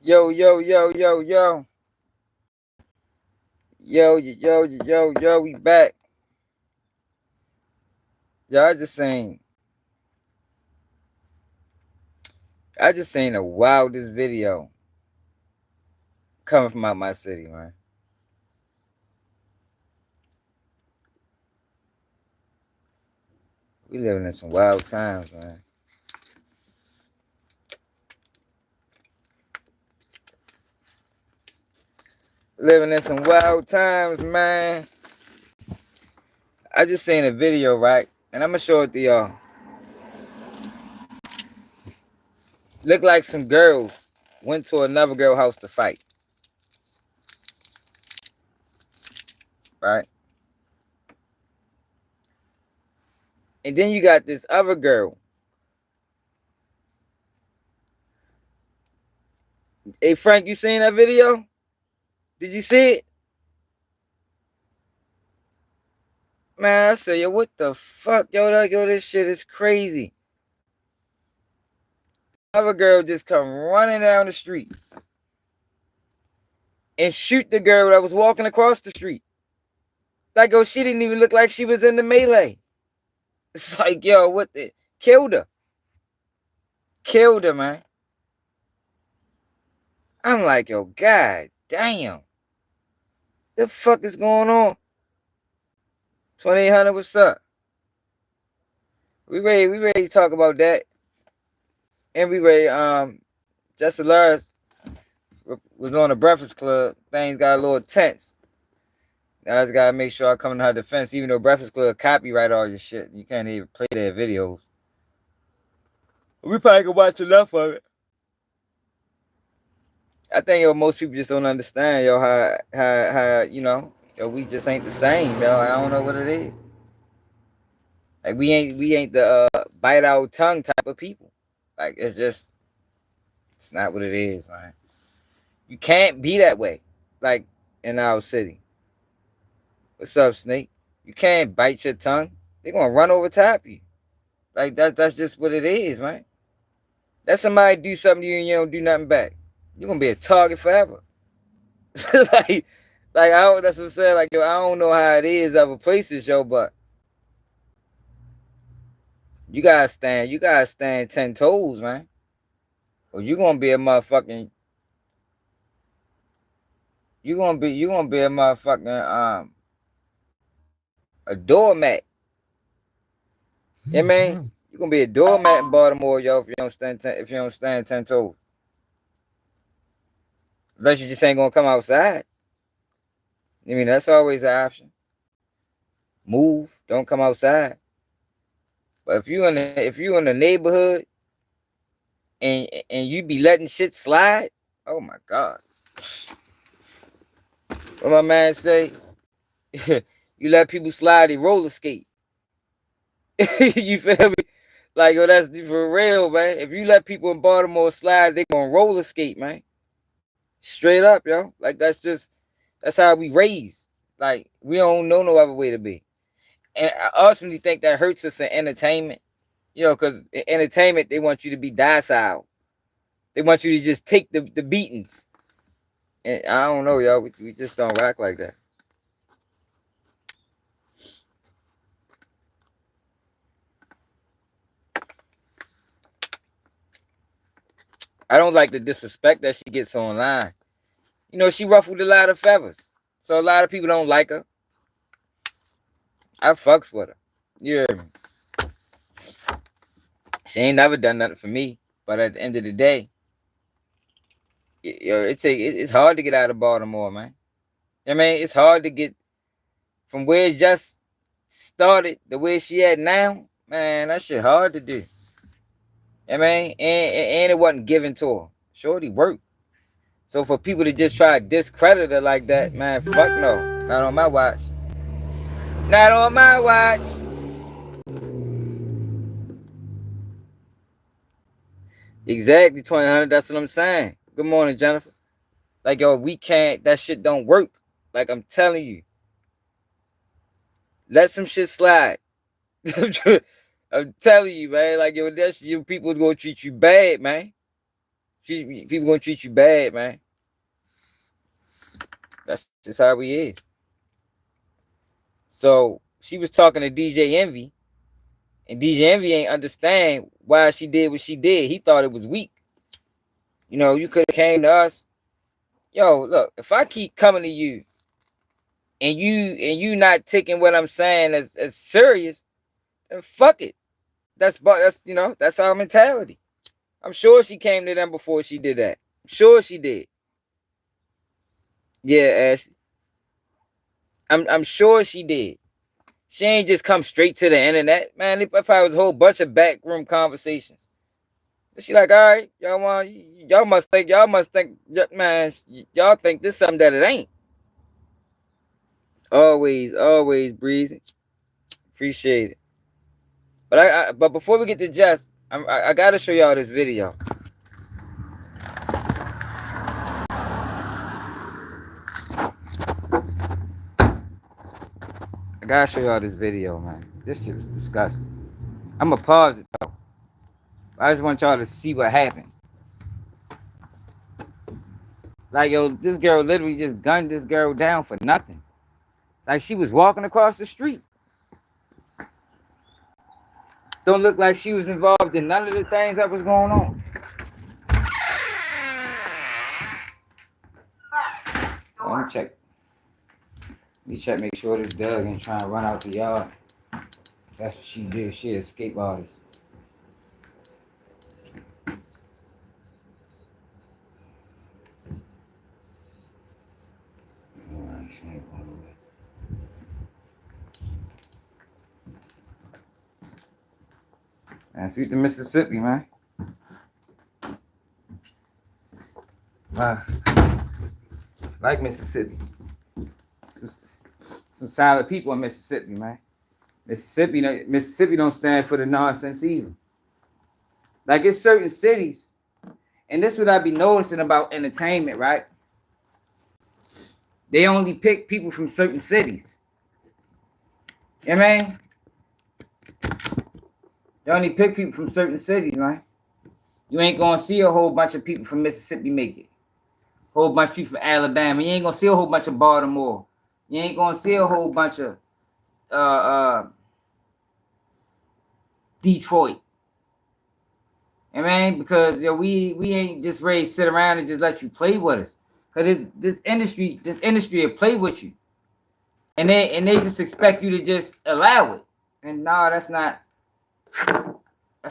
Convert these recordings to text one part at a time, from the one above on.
Yo, yo, yo, yo, yo. Yo, we back. Yo, I just seen the wildest video coming from out my city, man. We living in some wild times, man. Living in some wild times, man. I just seen a video, right? And I'm gonna show it to y'all. Look like some girls went to another girl house to fight. Right? And then you got this other girl. Hey Frank, you seen that video? Did you see it? Man, I said, yo, what the fuck? Yo, this shit is crazy. Other girl just come running down the street and shoot the girl that was walking across the street. Like, oh, she didn't even look like she was in the melee. It's like, yo, what the? Killed her. Killed her, man. I'm like, yo, god damn. The fuck is going on? 2800, what's up? We ready to talk about that. And we ready, Jess was on the Breakfast Club. Things got a little tense. Now I just gotta make sure I come in her defense, even though Breakfast Club copyright all your shit. You can't even play their videos. We probably can watch enough of it. I think most people just don't understand how we just ain't the same, yo. I don't know what it is. Like we ain't the bite our tongue type of people. Like it's not what it is, man. You can't be that way. Like in our city. What's up, Snake? You can't bite your tongue. They're gonna run over top you. Like that's just what it is, man. Let somebody do something to you and you don't do nothing back. You're gonna be a target forever. like that's what I'm saying. Like, yo, I don't know how it is other places, yo, but you gotta stand 10 toes, man. Or you're gonna be a motherfucking you're gonna be a motherfucking a doormat. Yeah, man. You're gonna be a doormat in Baltimore, yo, if you don't stand 10 toes. Unless you just ain't gonna come outside. I mean, that's always an option. Move, don't come outside. But if you in the neighborhood and you be letting shit slide, oh my god. What my man say? You let people slide, they roller skate. You feel me? Like, yo, that's for real, man. If you let people in Baltimore slide, they gonna roller skate, man. Straight up, yo. Like that's how we raised. Like we don't know no other way to be. And I ultimately think that hurts us in entertainment. You know, because in entertainment, they want you to be docile. They want you to just take the beatings. And I don't know, y'all. We just don't rock like that. I don't like the disrespect that she gets online. You know, she ruffled a lot of feathers. So a lot of people don't like her. I fucks with her. You hear me? She ain't never done nothing for me. But at the end of the day, it's hard to get out of Baltimore, man. I mean, it's hard to get from where it just started the way she at now. Man, that shit hard to do. I mean, and it wasn't given to her. Shorty worked. So for people to just try to discredit her like that, man, fuck no. Not on my watch. Not on my watch. Exactly, 2000. That's what I'm saying. Good morning, Jennifer. Like, yo, we can't. That shit don't work. Like, I'm telling you. Let some shit slide. I'm telling you, man. Like, yo, that's your people's gonna treat you bad, man. People gonna treat you bad, man. That's just how we is. So she was talking to DJ Envy, and DJ Envy ain't understand why she did what she did. He thought it was weak. You could have came to us. Yo, look, if I keep coming to you and you not taking what I'm saying as serious, then fuck it. That's our mentality. I'm sure she came to them before she did that. I'm sure she did. Yeah, Ashley. I'm sure she did. She ain't just come straight to the internet, man. It probably was a whole bunch of backroom conversations. So she like, all right, y'all must think, man, y'all think this something that it ain't. Always breezy. Appreciate it. But before we get to Jess, I gotta show y'all this video. I gotta show y'all this video, man. This shit was disgusting. I'm gonna pause it though. I just want y'all to see what happened. Like, yo, this girl literally just gunned this girl down for nothing. Like, she was walking across the street. Don't look like she was involved in none of the things that was going on. Let me check. Make sure this Doug ain't trying to run out the yard. That's what she did. She an escape artist. Alright, she ain't going away. Man, sweet to Mississippi, man. Wow. Like Mississippi. Some solid people in Mississippi, man. Mississippi don't stand for the nonsense either. Like, it's certain cities, and this is what I be noticing about entertainment, right? They only pick people from certain cities. You know what I mean? They only pick people from certain cities, man. You ain't gonna see a whole bunch of people from Mississippi make it. A whole bunch of people from Alabama. You ain't gonna see a whole bunch of Baltimore. You ain't gonna see a whole bunch of Detroit. You know what I mean? Because we ain't just ready to sit around and just let you play with us. Cause this industry will play with you. And they just expect you to just allow it. And no, that's not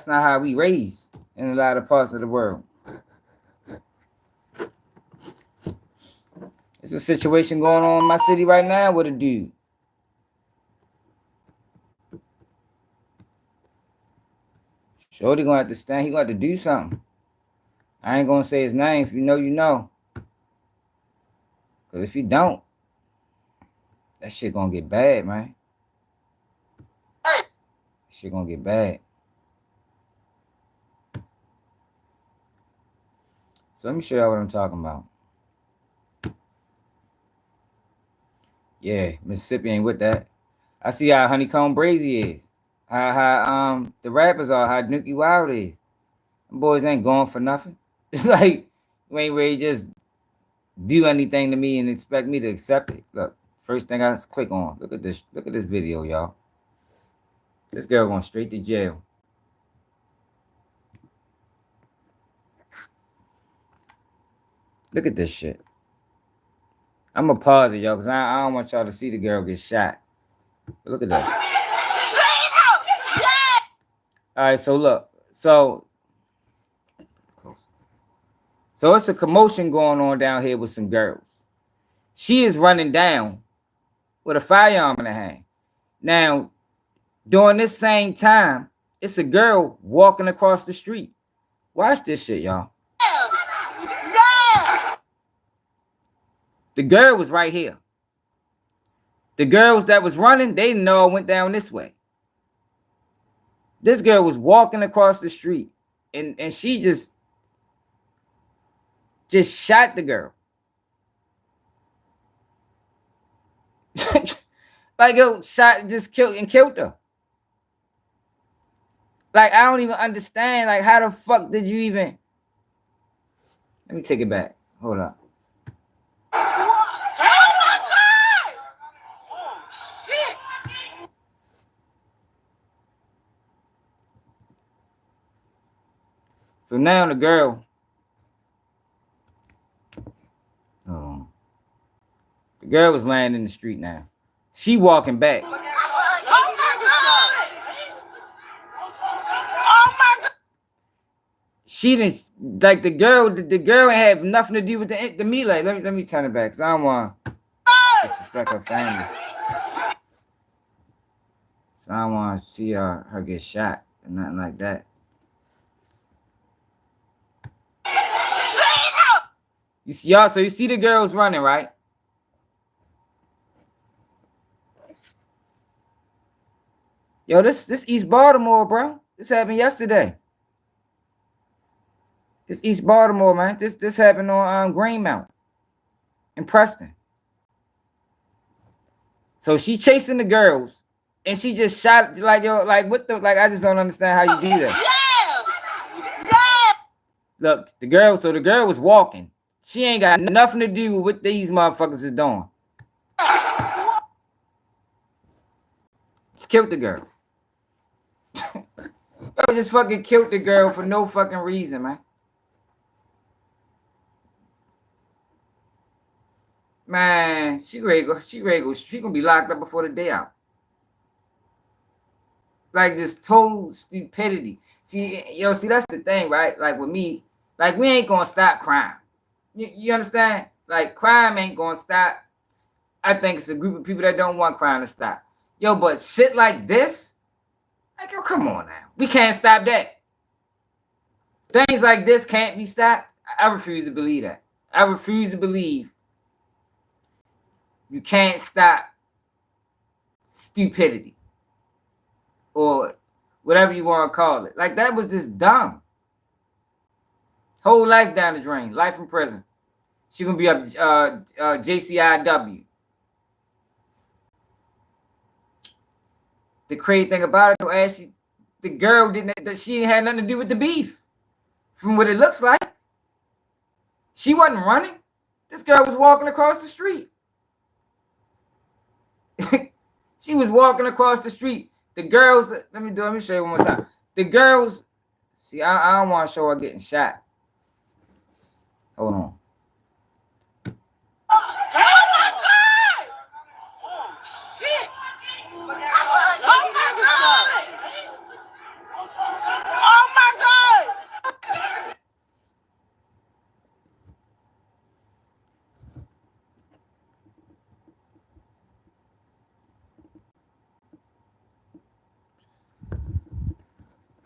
how we raise in a lot of parts of the world. It's a situation going on in my city right now with a dude. Shorty gonna have to stand. He gonna have to do something. I ain't gonna say his name. If you know, you know. Cause if you don't, that shit gonna get bad, man. Shit gonna get bad. So let me show y'all what I'm talking about. Yeah, Mississippi ain't with that. I see how Honeycomb Brazy is. How the rappers are, how Nookie Wild is. Them boys ain't going for nothing. It's like you ain't ready to just do anything to me and expect me to accept it. Look, first thing I click on. Look at this video, y'all. This girl going straight to jail. Look at this shit. I'm gonna pause it, y'all, because I don't want y'all to see the girl get shot. But look at that. All right, so look. So it's a commotion going on down here with some girls. She is running down with a firearm in her hand. Now, during this same time, it's a girl walking across the street. Watch this shit, y'all. The girl was right here. The girls that was running, they didn't know I went down this way. This girl was walking across the street, and she just shot the girl. Like, yo, killed her. Like, I don't even understand. Like, how the fuck did you even? Let me take it back. Hold up. So now the girl, hold on. The girl was laying in the street now. She walking back. Oh my God! Oh my God! She didn't like the girl. The girl ain't have nothing to do with the melee. Let me turn it back, cause I don't want to disrespect her family. So I don't want to see her get shot or nothing like that. You see, y'all. So you see the girls running, right? Yo, this East Baltimore, bro. This happened yesterday. It's East Baltimore, man. This happened on Greenmount in Preston. So she chasing the girls, and she just shot like what the I just don't understand how you do that. Yeah. Look, the girl was walking. She ain't got nothing to do with what these motherfuckers is doing. Just killed the girl. Yo, just fucking killed the girl for no fucking reason, man. Man, she gonna be locked up before the day out. Like just total stupidity. See, that's the thing, right? Like with me, like we ain't gonna stop crime. You understand? Like crime ain't gonna stop. I think it's a group of people that don't want crime to stop. Yo, but shit like this, like yo, come on now. We can't stop that. Things like this can't be stopped. I refuse to believe that. I refuse to believe you can't stop stupidity or whatever you want to call it. Like that was just dumb. Whole life down the drain. Life in prison. She gonna be up JCIW. The crazy thing about it, though, as the girl she had nothing to do with the beef. From what it looks like, she wasn't running. This girl was walking across the street. She was walking across the street. The girls, let me show you one more time. The girls, see, I don't want to show her getting shot. Hold on. Oh my God! Oh shit! Oh my God! Oh my God!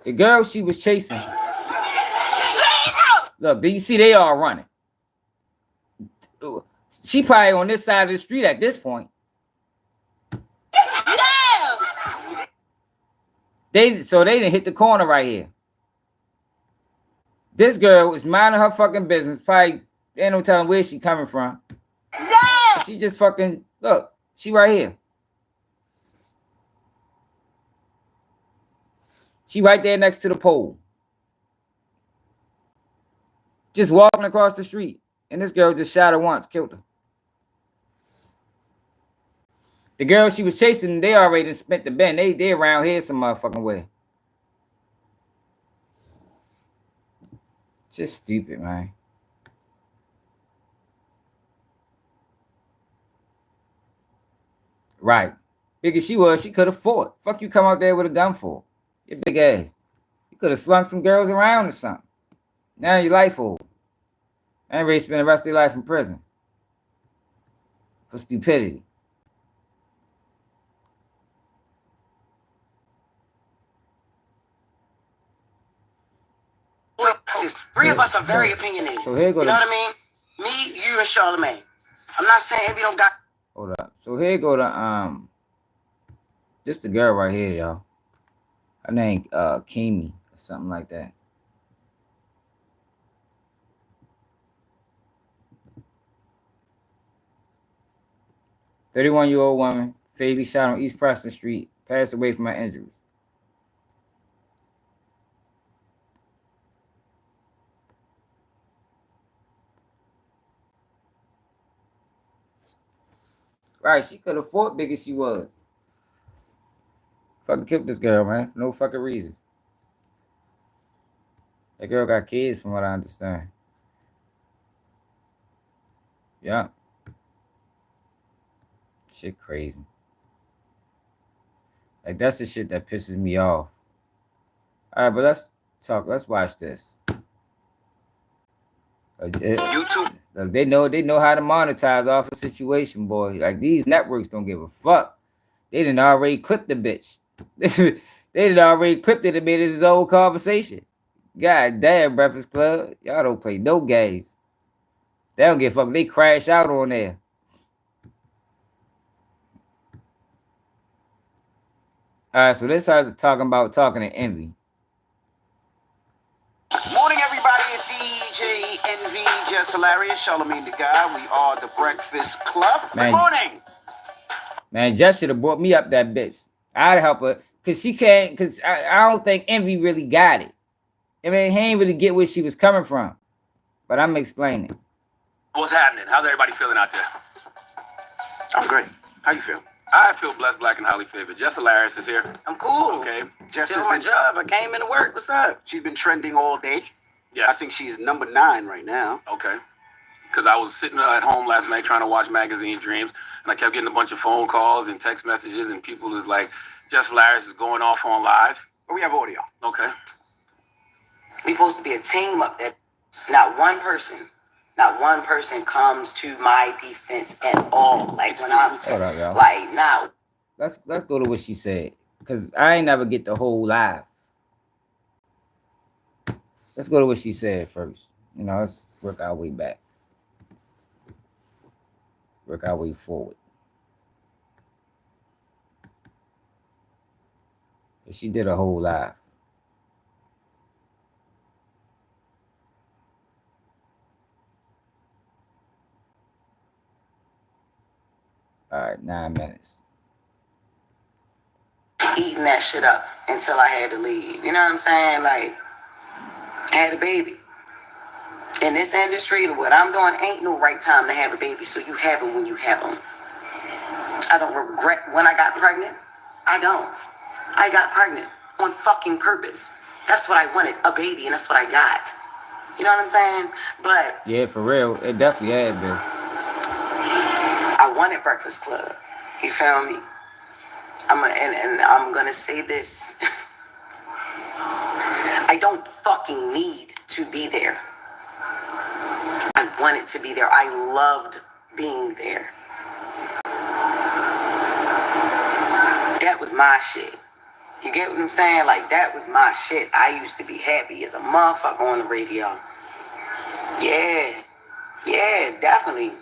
The girl she was chasing. Look, do you see they all running? She probably on this side of the street at this point. Yeah. They didn't hit the corner right here. This girl was minding her fucking business. Probably ain't no telling where she coming from. Yeah. She just fucking look. She right here. She right there next to the pole. Just walking across the street. And this girl just shot her once, killed her. The girl she was chasing, they already spent the bend. They around here some motherfucking way. Just stupid, man. Right. Big as she was, she could have fought. Fuck you come out there with a gun for? Your big ass. You could have slung some girls around or something. Now your life old. And ready to spend the rest of their life in prison. For stupidity. Three of us are very opinionated. So here go you know what I mean? Me, you, and Charlamagne. I'm not saying we don't got. Hold up. So here go the this the girl right here, y'all. Her name Kimi or something like that. "31-year-old woman fatally shot on East Preston Street, passed away from her injuries." Right, she could have fought big as she was. Fucking killed this girl, man. For no fucking reason. That girl got kids, from what I understand. Yeah. Shit crazy. Like, that's the shit that pisses me off. All right, but let's talk. Let's watch this. YouTube. Look, they know how to monetize off a situation, boy. Like, these networks don't give a fuck. They didn't already clip the bitch. They didn't already clipped it and made it his own conversation. God damn, Breakfast Club. Y'all don't play no games. They don't give a fuck. They crash out on there. All right, so this starts talking to Envy. Morning, everybody. It's DJ Envy, Jess Hilarious, Charlamagne the Guy. We are the Breakfast Club. Man, Good morning. Man, Jess should have brought me up that bitch. I'd help her. Because she can't, because I don't think Envy really got it. I mean, he ain't really get where she was coming from. But I'm explaining. What's happening? How's everybody feeling out there? I'm great. How you feel? I feel blessed, black, and highly favored. Jess Hilarious is here. I'm cool. Okay. Jess has my job. I came into work. What's up? She's been trending all day. Yes. I think she's number 9 right now. Okay. Because I was sitting at home last night trying to watch Magazine Dreams, and I kept getting a bunch of phone calls and text messages, and people was like, Jess Hilarious is going off on live. Oh, we have audio. Okay. We supposed to be a team up there. Not one person comes to my defense at all. Like when I'm Hold up, y'all. like now. Let's go to what she said. Because I ain't never get the whole live. Let's go to what she said first. You know, let's work our way back. Work our way forward. But she did a whole live. All right, 9 minutes. Eating that shit up until I had to leave. You know what I'm saying? Like, I had a baby. In this industry, what I'm doing ain't no right time to have a baby, so you have them when you have them. I don't regret when I got pregnant. I don't. I got pregnant on fucking purpose. That's what I wanted, a baby, and that's what I got. You know what I'm saying? But yeah, for real, it definitely had been. I wanted Breakfast Club. You feel me? I'm gonna say this. I don't fucking need to be there. I wanted to be there. I loved being there. That was my shit. You get what I'm saying? Like, that was my shit. I used to be happy as a motherfucker on the radio. Yeah, definitely.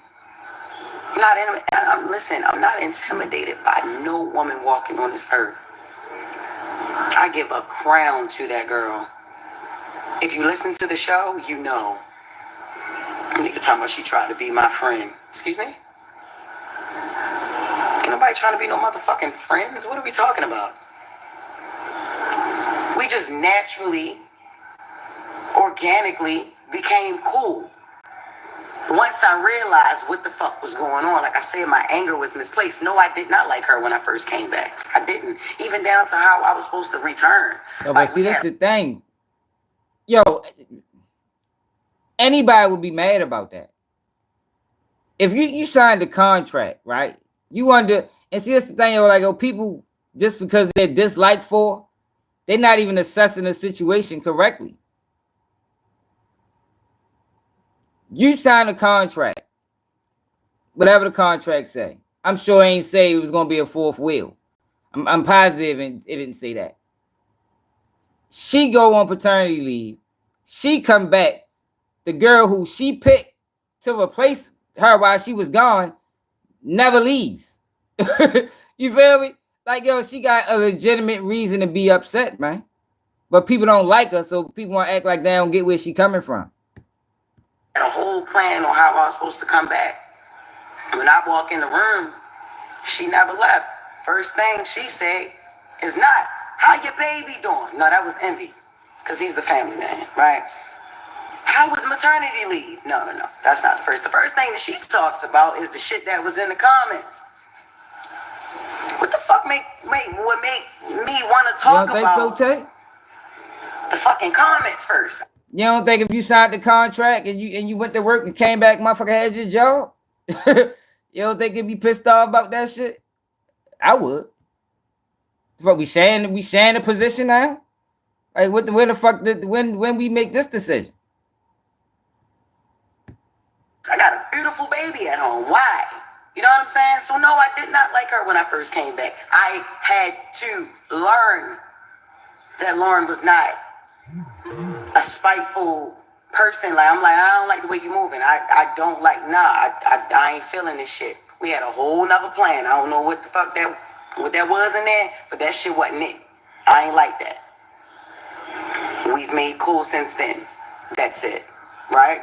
I'm not intimidated by no woman walking on this earth. I give a crown to that girl. If you listen to the show, you know. Nigga talking about she tried to be my friend. Excuse me? Ain't nobody trying to be no motherfucking friends. What are we talking about? We just naturally, organically became cool. Once I realized what the fuck was going on, like I said, my anger was misplaced. No, I did not like her when I first came back. I didn't. Even down to how I was supposed to return. No, but see, that's the thing. Yo, anybody would be mad about that. If you signed a contract, right? You and see, that's the thing, yo, like, yo, people, just because they're disliked for, they're not even assessing the situation correctly. You signed a contract, whatever the contract say. I'm sure it ain't say it was gonna be a fourth wheel. I'm positive it didn't say that. She go on paternity leave. She come back. The girl who she picked to replace her while she was gone never leaves. You feel me? Like, yo, she got a legitimate reason to be upset, man. But people don't like her, so people want to act like they don't get where she coming from. Had a whole plan on how I was supposed to come back. When I walk in the room, she never left. First thing she said is not, how your baby doing? No, that was Envy, because he's the family man, right? How was maternity leave? No. That's not the first. The first thing that she talks about is the shit that was in the comments. What the fuck would make me want to You don't talk think so, about Tay? the fucking comments first? You don't think if you signed the contract and you went to work and came back, motherfucker had your job? You don't think you'd be pissed off about that shit? I would. But we sharing the position now? Like what the when the fuck did when we make this decision? I got a beautiful baby at home. Why? You know what I'm saying? So no, I did not like her when I first came back. I had to learn that Lauren was not a spiteful person. Like I'm like, I don't like the way you moving. I don't like, I ain't feeling this shit. We had a whole nother plan. I don't know what the fuck what that was in there, but that shit wasn't it. I ain't like that. We've made cool since then. That's it. Right?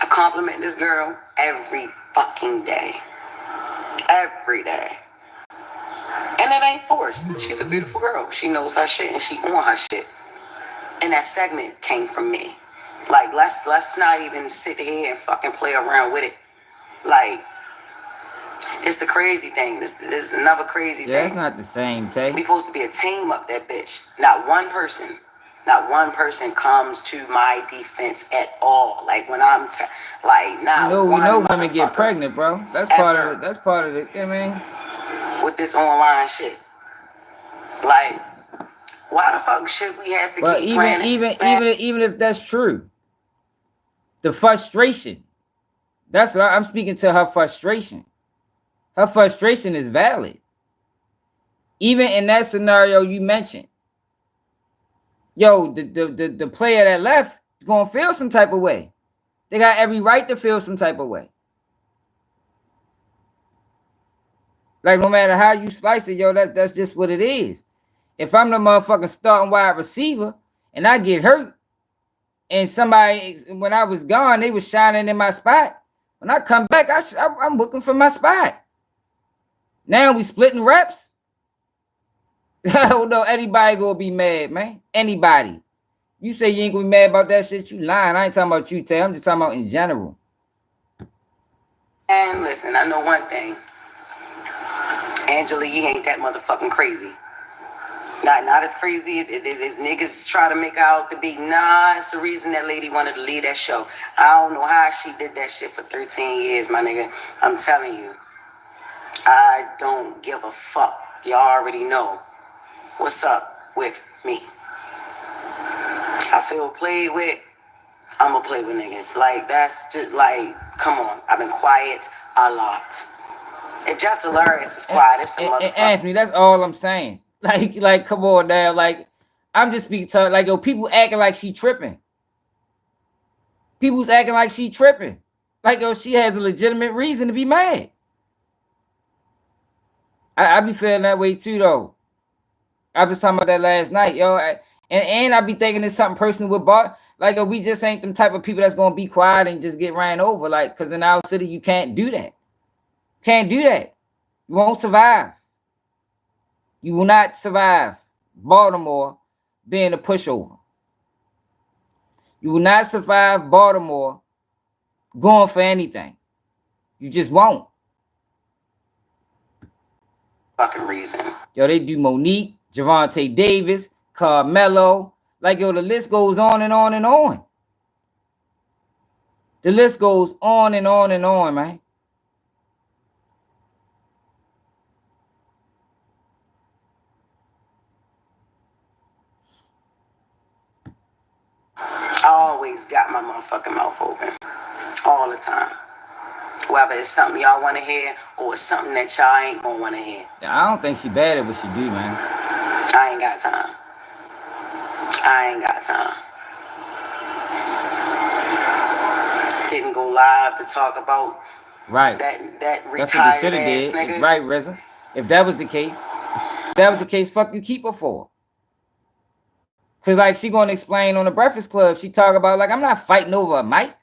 I compliment this girl every fucking day. Every day. And it ain't forced. She's a beautiful girl. She knows her shit and she on her shit. And that segment came from me. Like, let's not even sit here and fucking play around with it. Like, it's the crazy thing. This is another crazy thing. Yeah, it's not the same, Tay. We supposed to be a team up that bitch. Not one person comes to my defense at all. Like when I'm like now. We know women get pregnant, bro. That's part of it. You know what I mean? With this online shit. Like, why the fuck should we have to keep planning? Even if that's true, the frustration. That's what I'm speaking to. Her frustration. Her frustration is valid. Even in that scenario you mentioned, yo, the player that left is gonna feel some type of way. They got every right to feel some type of way. Like no matter how you slice it, yo, that's just what it is. If I'm the motherfucking starting wide receiver and I get hurt, and somebody when I was gone, they was shining in my spot. When I come back, I'm looking for my spot. Now we splitting reps. I don't know anybody gonna be mad, man. Anybody. You say you ain't gonna be mad about that shit, you lying. I ain't talking about you, Tay. I'm just talking about in general. And listen, I know one thing. Angela Yee ain't that motherfucking crazy. Not as crazy as niggas try to make out to be. Nah, it's the reason that lady wanted to leave that show. I don't know how she did that shit for 13 years, my nigga. I'm telling you. I don't give a fuck. Y'all already know what's up with me. I feel played with. I'ma play with niggas. Like, that's just like, come on. I've been quiet a lot. If Jess Hilarious is quiet, it's a motherfucker. Anthony, that's all I'm saying. Like, come on now. Like, I'm just speaking to her. Like, yo, people acting like she tripping. People's acting like she tripping. Like, yo, she has a legitimate reason to be mad. I be feeling that way too, though. I was talking about that last night, yo. And I be thinking it's something personal with Bart. Like, we just ain't them type of people that's gonna be quiet and just get ran over. Like, cause in our city, you can't do that. Can't do that. You won't survive. You will not survive Baltimore being a pushover. You will not survive Baltimore going for anything. You just won't. Fucking reason. Yo, they do Monique, Javante Davis, Carmelo. Like, yo, the list goes on and on and on. The list goes on and on and on, man. I always got my motherfucking mouth open. All the time. Whether it's something y'all want to hear or it's something that y'all ain't gonna want to hear. Yeah, I don't think she bad at what she do, man. I ain't got time. Didn't go live to talk about that retired ass nigga. Right, Reza. If that was the case, fuck you keep her for. Cause like she gonna explain on the Breakfast Club, she talk about like I'm not fighting over a mic.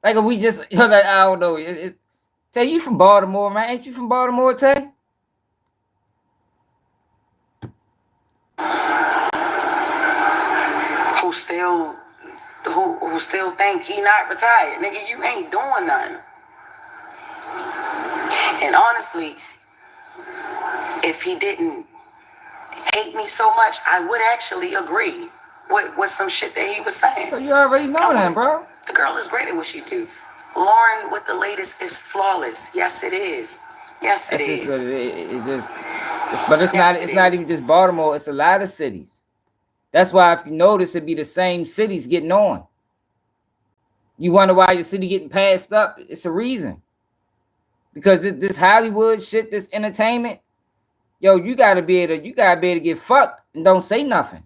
Like if we just like I don't know. Tay, you from Baltimore, man? Ain't you from Baltimore, Tay? Who still think he not retired? Nigga, you ain't doing nothing. And honestly, if he didn't hate me so much, I would actually agree with some shit that he was saying. So you already know that, bro. The girl is great at what she do. Lauren with the latest is flawless. Yes, it is. Yes, it is. But it's not even just Baltimore. It's a lot of cities. That's why if you notice, it'd be the same cities getting on. You wonder why your city getting passed up? It's a reason. Because this Hollywood shit, this entertainment, yo, you gotta be able to get fucked and don't say nothing.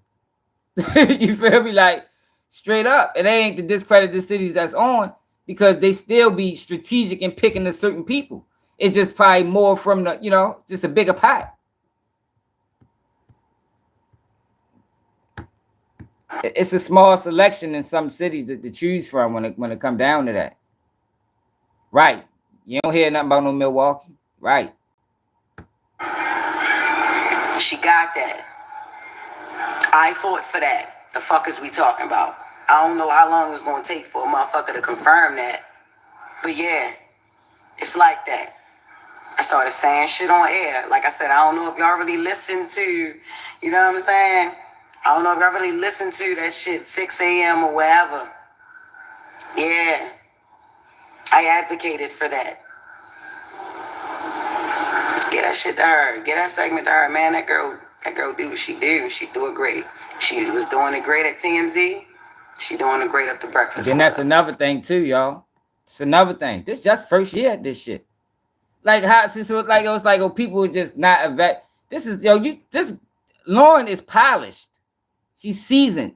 You feel me? Like straight up. And they ain't to discredit the cities that's on, because they still be strategic in picking the certain people. It's just probably more from the, just a bigger pot. It's a small selection in some cities to choose from when it come down to that. Right. You don't hear nothing about no Milwaukee. Right. She got that. I fought for that. The fuck is we talking about? I don't know how long it's gonna take for a motherfucker to confirm that. But yeah, it's like that. I started saying shit on air. Like I said, I don't know if y'all really listen to, you know what I'm saying? I don't know if y'all really listen to that shit 6 a.m. or wherever. Yeah. I advocated for that. Get that shit to her. Get that segment to her. Man, that girl do what she do. She do it great. She was doing it great at TMZ. She doing it great at the Breakfast Club. Then that's another thing too, y'all. It's another thing. This just first year at this shit. Like how since it was like people were just not this is this Lauren is polished. She's seasoned.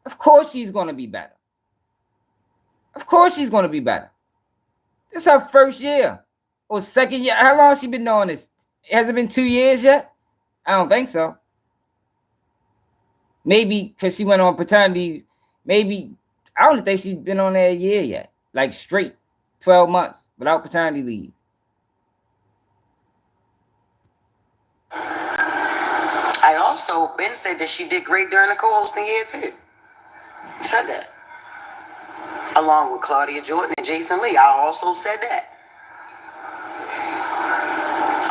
Of course she's gonna be better. Of course she's gonna be better. This is her first year or second year. How long has she been doing this? Has it been 2 years yet? I don't think so. Maybe because she went on paternity. Maybe I don't think she's been on there a year yet. Like straight 12 months without paternity leave. I also Ben said that she did great during the co-hosting year too. Said that. Along with Claudia Jordan and Jason Lee. I also said that.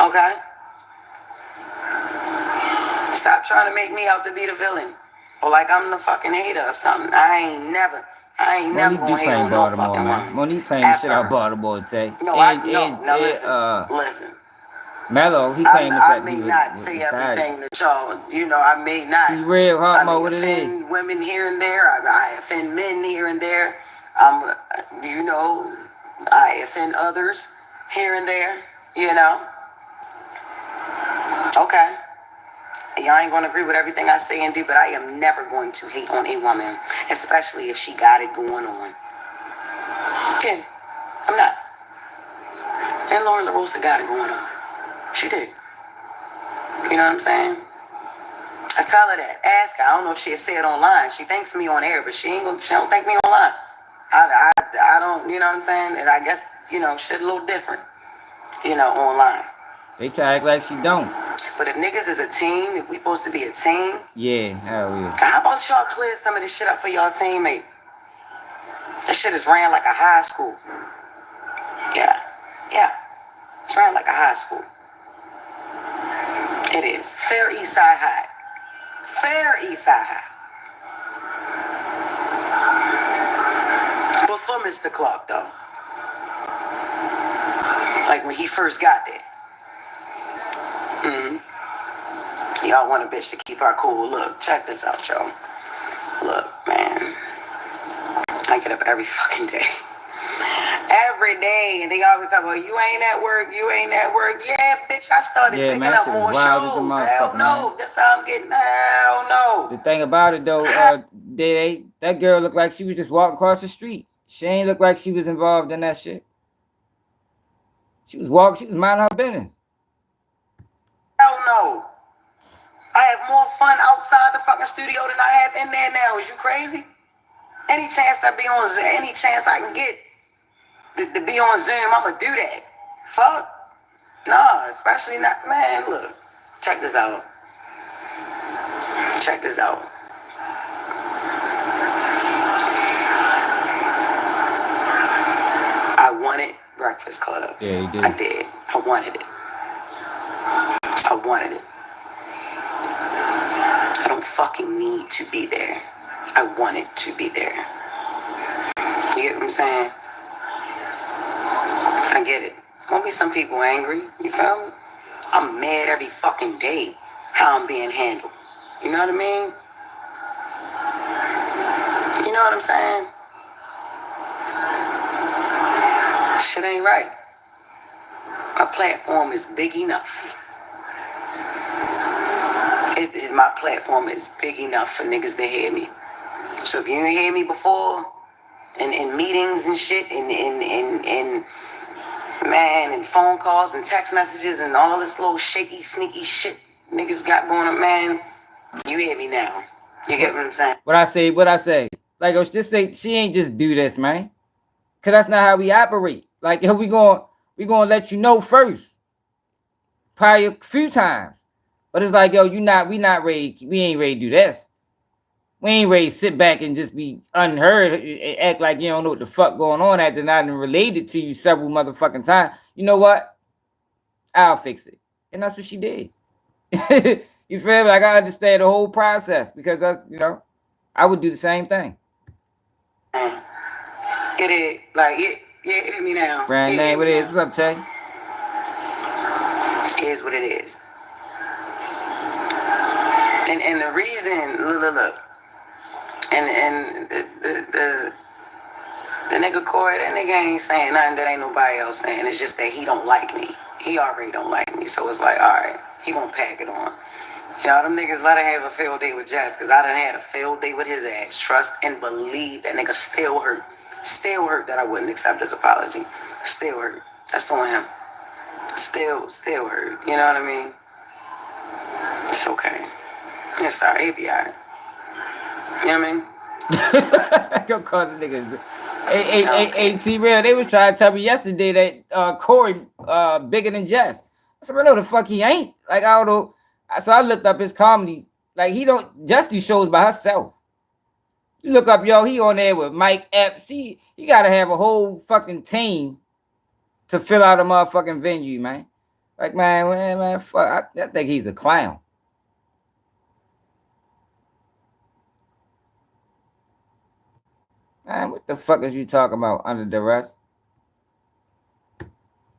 Okay? Stop trying to make me out to be the villain. Or like I'm the fucking hater or something. I ain't never gonna hate on no fucking woman. Monique claimed shit out Baltimore today. No, listen. Mello, he claimed I may not say everything that y'all, I may not. See real hard mode what it is. I offend women here and there. I offend men here and there. I offend others here and there, Okay. Y'all ain't gonna agree with everything I say and do, but I am never going to hate on a woman, especially if she got it going on. Okay, I'm not. And Lauren LaRosa got it going on. She did. You know what I'm saying? I tell her that. Ask her. I don't know if she'll say it online. She thanks me on air, but she don't thank me online. I don't, you know what I'm saying? And I guess, shit a little different, online. They try to act like she don't. But if niggas is a team, if we supposed to be a team. Yeah, hell yeah. How about y'all clear some of this shit up for y'all teammate? That shit is ran like a high school. Yeah. It's ran like a high school. It is. Fair East Side High. But for Mr. Clark, though. Like when he first got there. Y'all want a bitch to keep her cool. Look, check this out, y'all. Look, man. I get up every fucking day. Every day. And they always talk about, you ain't at work. Yeah, bitch, I started picking up more shows. Hell no. That's how I'm getting. Hell no. The thing about it, though, that girl looked like she was just walking across the street. She ain't look like she was involved in that shit. She was minding her business. Hell no. I have more fun outside the fucking studio than I have in there now. Is you crazy? Any chance I can get to be on Zoom, I'ma do that. Fuck. Nah, especially not, man, look. Check this out. I wanted Breakfast Club. Yeah, you did. I did. I wanted it. I wanted it. I don't fucking need to be there. I wanted to be there. You get what I'm saying? I get it. It's gonna be some people angry. You feel me? I'm mad every fucking day how I'm being handled. You know what I mean? You know what I'm saying? Shit ain't right. My platform is big enough. My platform is big enough for niggas to hear me. So if you didn't hear me before, in meetings and shit, and man, and phone calls and text messages and all this little shaky, sneaky shit niggas got going on, man, you hear me now. You get what I'm saying? What I say. Like, just say she ain't just do this, man. Cause that's not how we operate. Like, we gonna let you know first. Probably a few times. But it's like, yo, we ain't ready to do this. We ain't ready to sit back and just be unheard and act like you don't know what the fuck going on after not related to you several motherfucking times. You know what? I'll fix it. And that's what she did. You feel me? Like, I understand the whole process because that's, I would do the same thing. It is. Like, hit me now. Brand name, what it is? What's up, Tay? It is what it is. And the reason, look. And the nigga Corey, that nigga ain't saying nothing that ain't nobody else saying. It's just that he don't like me. He already don't like me. So it's like, all right, he gonna pack it on. You know, them niggas let her have a failed day with Jess, because I done had a failed day with his ass. Trust and believe that nigga still hurt. Still hurt that I wouldn't accept his apology. Still hurt. That's on him. Still hurt. You know what I mean? It's okay. It's all right. He'll be all right. You know what I mean? I go call the niggas. Hey, T-Real, they was trying to tell me yesterday that Corey bigger than Jess. I said, well, no, the fuck he ain't. Like, I don't know. So I looked up his comedy. Like, Jess do shows by herself. You look up, yo, he on there with Mike Epps. You got to have a whole fucking team to fill out a motherfucking venue, man. Like, man, fuck. I think he's a clown. Man, what the fuck is you talking about under duress?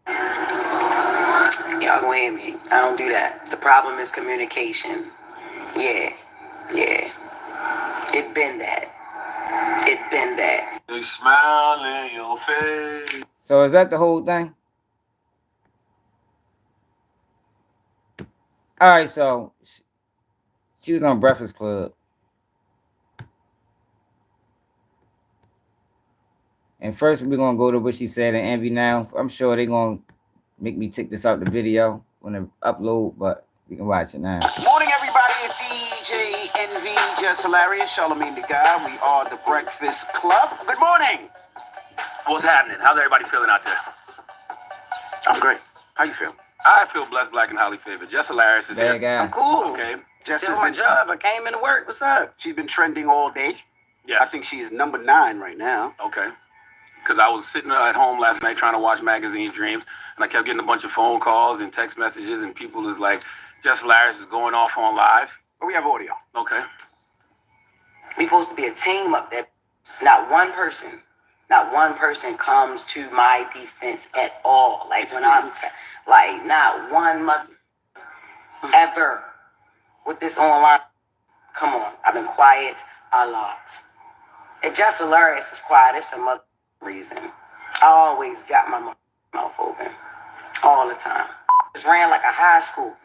Y'all gonna hear me. I don't do that. The problem is communication. Yeah. It been that. They smile in your face. So is that the whole thing? All right, so she was on Breakfast Club. And first, we're going to go to what she said in Envy now. I'm sure they're going to make me take this out the video when they upload, but we can watch it now. Morning, everybody. It's DJ Envy, Jess Hilarious, Charlamagne the Guy. We are the Breakfast Club. Good morning. What's happening? How's everybody feeling out there? I'm great. How you feel? I feel blessed, black, and highly favored. Jess Hilarious is here. Guy. I'm cool. Okay. Jess Still has my been, job. I came into work. What's up? she's been trending all day. Yes. I think she's number 9 right now. Okay. Because I was sitting at home last night trying to watch Magazine Dreams, and I kept getting a bunch of phone calls and text messages, and people was like, Jess Hilarious is going off on live. But we have audio. Okay. We supposed to be a team up there. Not one person comes to my defense at all. Like, when I'm like, not one mother ever with this online. Come on, I've been quiet a lot. If Jess Hilarious is quiet, it's a mother reason. I always got my mouth open all the time. It's ran like a high school.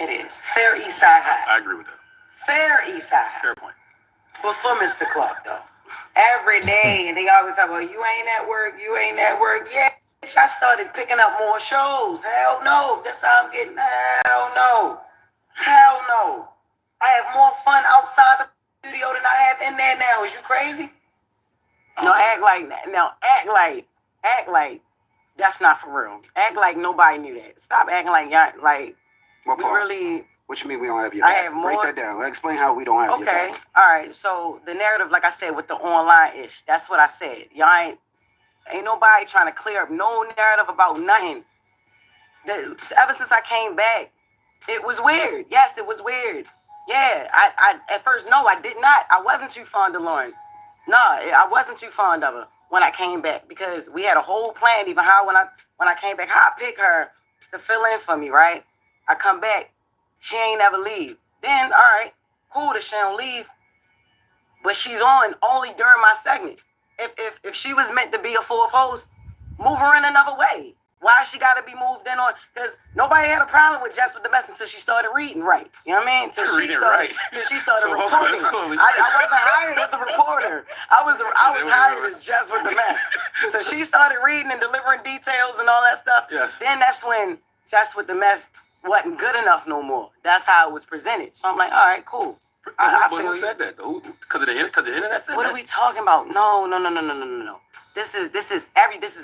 It is. Fair East Side High. I agree with that. Fair East Side High. Fair point. Performance the club, though. Every day, and they always talk about, you ain't at work. Yeah, I started picking up more shows. Hell no. That's how I'm getting. Hell no. I have more fun outside the studio than I have in there now. Is you crazy? No, act like that's not for real. Act like nobody knew that. Stop acting like y'all, like, What we part? really. What you mean we don't have your I back? have more- Break that down. Explain how we don't have your Okay, back. all right. So the narrative, like I said, with the online ish, that's what I said. Y'all ain't nobody trying to clear up no narrative about nothing. Ever since I came back It was weird. Yes, it was weird. Yeah, I at first, no, I did not. I wasn't too fond of Lauren. No, I wasn't too fond of her when I came back because we had a whole plan. Even how when I came back, how I pick her to fill in for me, right? I come back, she ain't never leave. Then, all right, cool that she don't leave, but she's on only during my segment. If she was meant to be a fourth host, move her in another way. Why she got to be moved in on? Because nobody had a problem with Jess with the mess until she started reading right. You know what I mean? Till she started reporting. I wasn't hired as a reporter. I was hired as Jess with the mess. So she started reading and delivering details and all that stuff. Yes. Then that's when Jess with the mess wasn't good enough no more. That's how it was presented. So I'm like, all right, cool. But who said that? Because the internet said that? What are we talking about? No. This is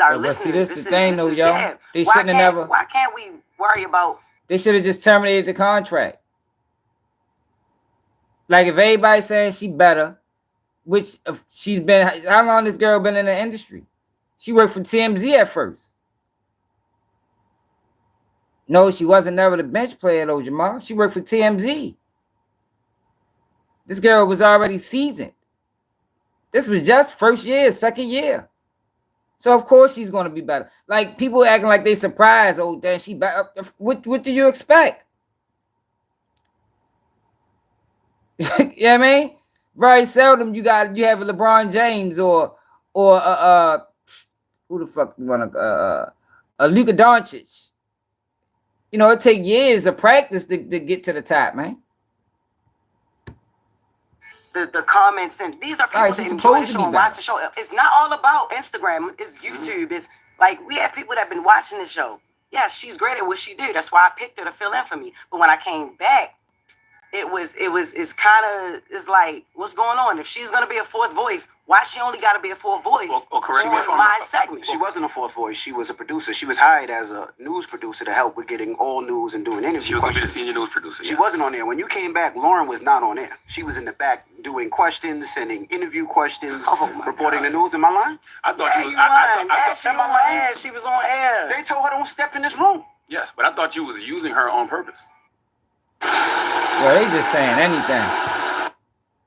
our listeners. This is the thing, though, y'all. Yeah. They shouldn't have never. Why can't we worry about? They should have just terminated the contract. Like if everybody's saying she better, which she's been. How long this girl been in the industry? She worked for TMZ at first. No, she wasn't never the bench player though, Jamal. She worked for TMZ. This girl was already seasoned. This was just first year, second year. So of course she's gonna be better. Like people acting like they surprised. Oh, damn, she better. What do you expect? You know what I mean? Very seldom you have a LeBron James or who the fuck you want a Luka Doncic. You know, it take years of practice to get to the top, man. The comments, and these are people that enjoy the show and watch the show. It's not all about Instagram. It's YouTube. It's like we have people that have been watching the show. Yeah, she's great at what she do. That's why I picked her to fill in for me. But when I came back, it's like, what's going on? If she's gonna be a fourth voice, why she only gotta be a fourth voice correct me if I'm my wrong. segment? She wasn't a fourth voice. She was a producer. She was hired as a news producer to help with getting all news and doing interview She was going to be the questions. senior news producer. She wasn't on there. When you came back, Lauren was not on there. She was in the back doing questions, sending interview questions, reporting the news. Am I lying? I thought Yeah, you was. you I lying. thought, She on air. She was on air. They told her don't step in this room. yes, but I thought you was using her on purpose. Well, they just saying anything.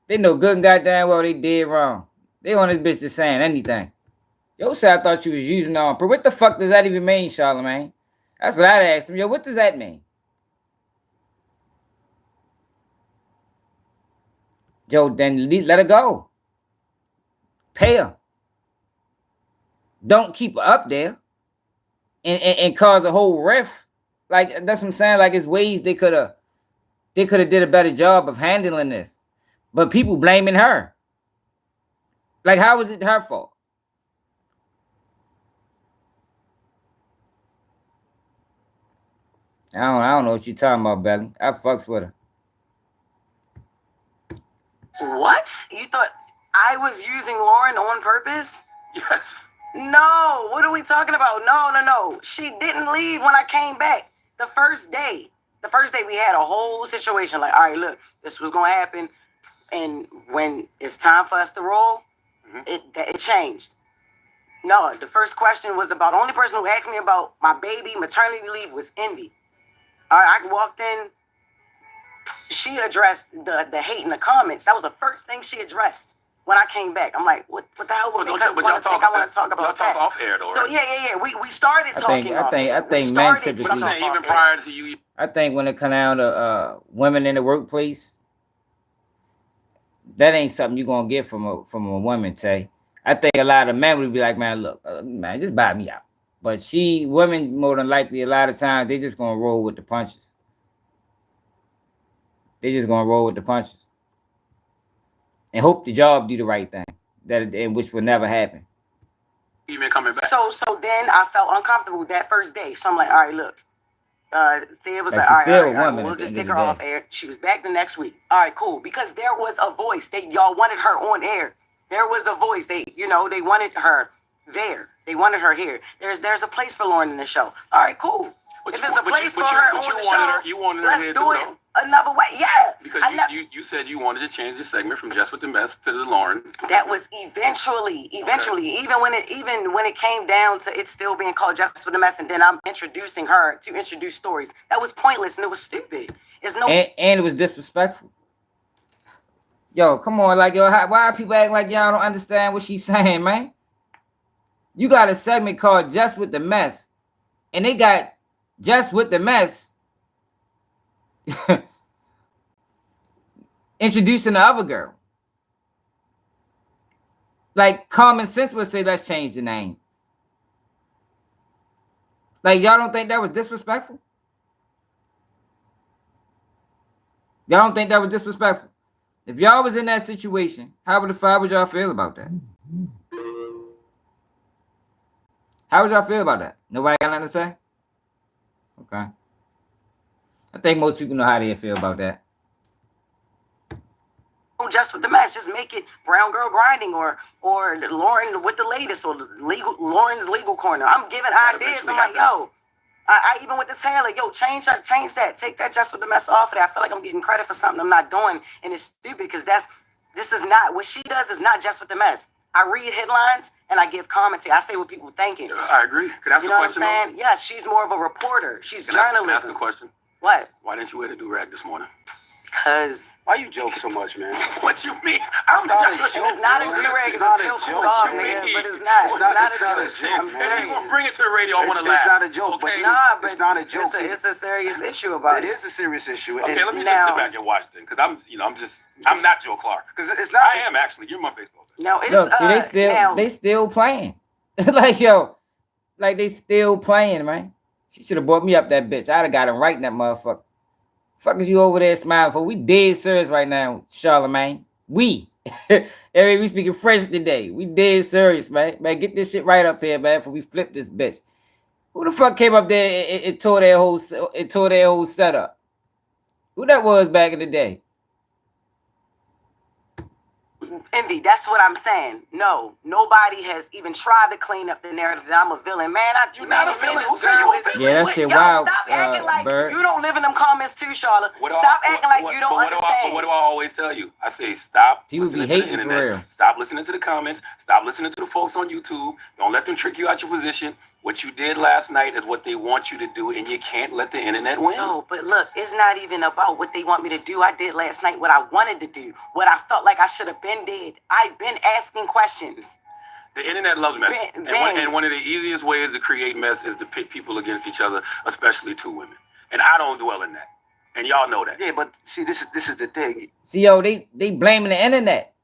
They know good and goddamn well they did wrong. They on this bitch just saying anything. Yo said I thought you was using her on purpose. What the fuck does that even mean, Charlamagne? That's what I'd ask him. Yo, what does that mean? Yo, then let her go. Pay her. Don't keep her up there and cause a whole rift. Like that's what I'm saying. Like it's ways they could have did a better job of handling this. But people blaming her. Like, how is it her fault? I don't know what you're talking about, Belly. I fucks with her. What? You thought I was using Lauren on purpose? Yes. No. What are we talking about? No. She didn't leave when I came back. The first day we had a whole situation. Like, all right, look, this was gonna happen, and when it's time for us to roll, it changed. No, the first question was about the only person who asked me about my baby maternity leave was Envy. All right, I walked in. She addressed the hate in the comments. That was the first thing she addressed when I came back. I'm like, what the hell? But y'all talk about that? Off air though, right? So yeah. We started talking. I think men typically. But I'm saying even prior to you. I think when it comes down to women in the workplace, that ain't something you're gonna get from a woman, Tay. I think a lot of men would be like, man, look, man, just buy me out. But women more than likely, a lot of times they just gonna roll with the punches. They just gonna roll with the punches and hope the job do the right thing, which will never happen. Even coming back. So then I felt uncomfortable that first day. So I'm like, all right, look. Thea was Like, like, she's all still a right, woman we'll at just the take end her of the off air. She was back the next week. All right, cool. Because there was a voice. Y'all wanted her on air. There was a voice. They wanted her there. They wanted her here. There's a place for Lauren in the show. All right, cool. If it's a place for her on the show, you wanted her let's here do too, it though. another way. Yeah. Because you said you wanted to change the segment from Jess with the Mess to the Lauren. That was eventually, Okay. even when it came down to it still being called Jess with the Mess, and then I'm introducing her to introduce stories. That was pointless and it was stupid. It's no And it was disrespectful. Yo, come on, like yo, why are people acting like y'all don't understand what she's saying, man? You got a segment called Just with the Mess, and they got Just with the Mess introducing the other girl. Like common sense would say, let's change the name. Like y'all don't think that was disrespectful? Y'all don't think that was disrespectful? If y'all was in that situation, how would y'all feel about that? How would y'all feel about that? Nobody got nothing to say? Okay. I think most people know how they feel about that. Just with the Mess, just make it Brown Girl Grinding or Lauren with the latest or Lauren's Legal Corner. I'm giving ideas. I'm like, yo, I even with the Taylor, yo, change that. Take that Just with the Mess off of that. I feel like I'm getting credit for something I'm not doing, and it's stupid because this is not what she does. Is not Just with the Mess. I read headlines and I give commentary. I say what people thinking. I agree. Can I ask You a know what I'm question? saying? Yeah, she's more of a reporter. She's Can I journalism. ask a question? What? Why didn't you wear the do-rag this morning? Because Why you joke so much, man? What you mean? I'm not a just joke. it's not a It's do-rag, it's not a a silk joke, scarf, man. nigga. But it's not. It's not a joke. I'm If you gonna serious. bring it to the radio, I want to It's laugh. not a joke, but Okay? Nah, but it's not a joke. It's a serious issue about It it. is a serious issue. Okay, let me just Now- sit back and watch then, because I'm not Joe Clark. Because it's not. I am actually. You're my baseball player. No, it's Look, see, they still playing. Like yo, like they still playing, man. She should have brought me up that bitch. I'd have got him right in that motherfucker. Fuck is you over there smiling for? We dead serious right now, Charlemagne. We. We speaking French today. We dead serious, man. Man, get this shit right up here, man, before we flip this bitch. Who the fuck came up there and tore their whole setup? Who that was back in the day? Envy. That's what I'm saying. No, nobody has even tried to clean up the narrative that I'm a villain. Man, You're not a villain, Who sir. you is? Yeah, that shit Yo, wild, stop acting like Bird. you don't live in them comments too, Charlotte. Stop acting like you don't understand. What do I always tell you? I say stop People be listening to the hating for real. internet. Stop listening to the comments. Stop listening to the folks on YouTube. Don't let them trick you out your position. What you did last night is what they want you to do, and you can't let the internet win. No, but look, it's not even about what they want me to do. I did last night what I wanted to do, what I felt like I should have been did. I've been asking questions. The internet loves mess. And one of the easiest ways to create mess is to pit people against each other, especially two women. And I don't dwell in that. And y'all know that. Yeah, but see, this is the thing. See, yo, they blaming the internet.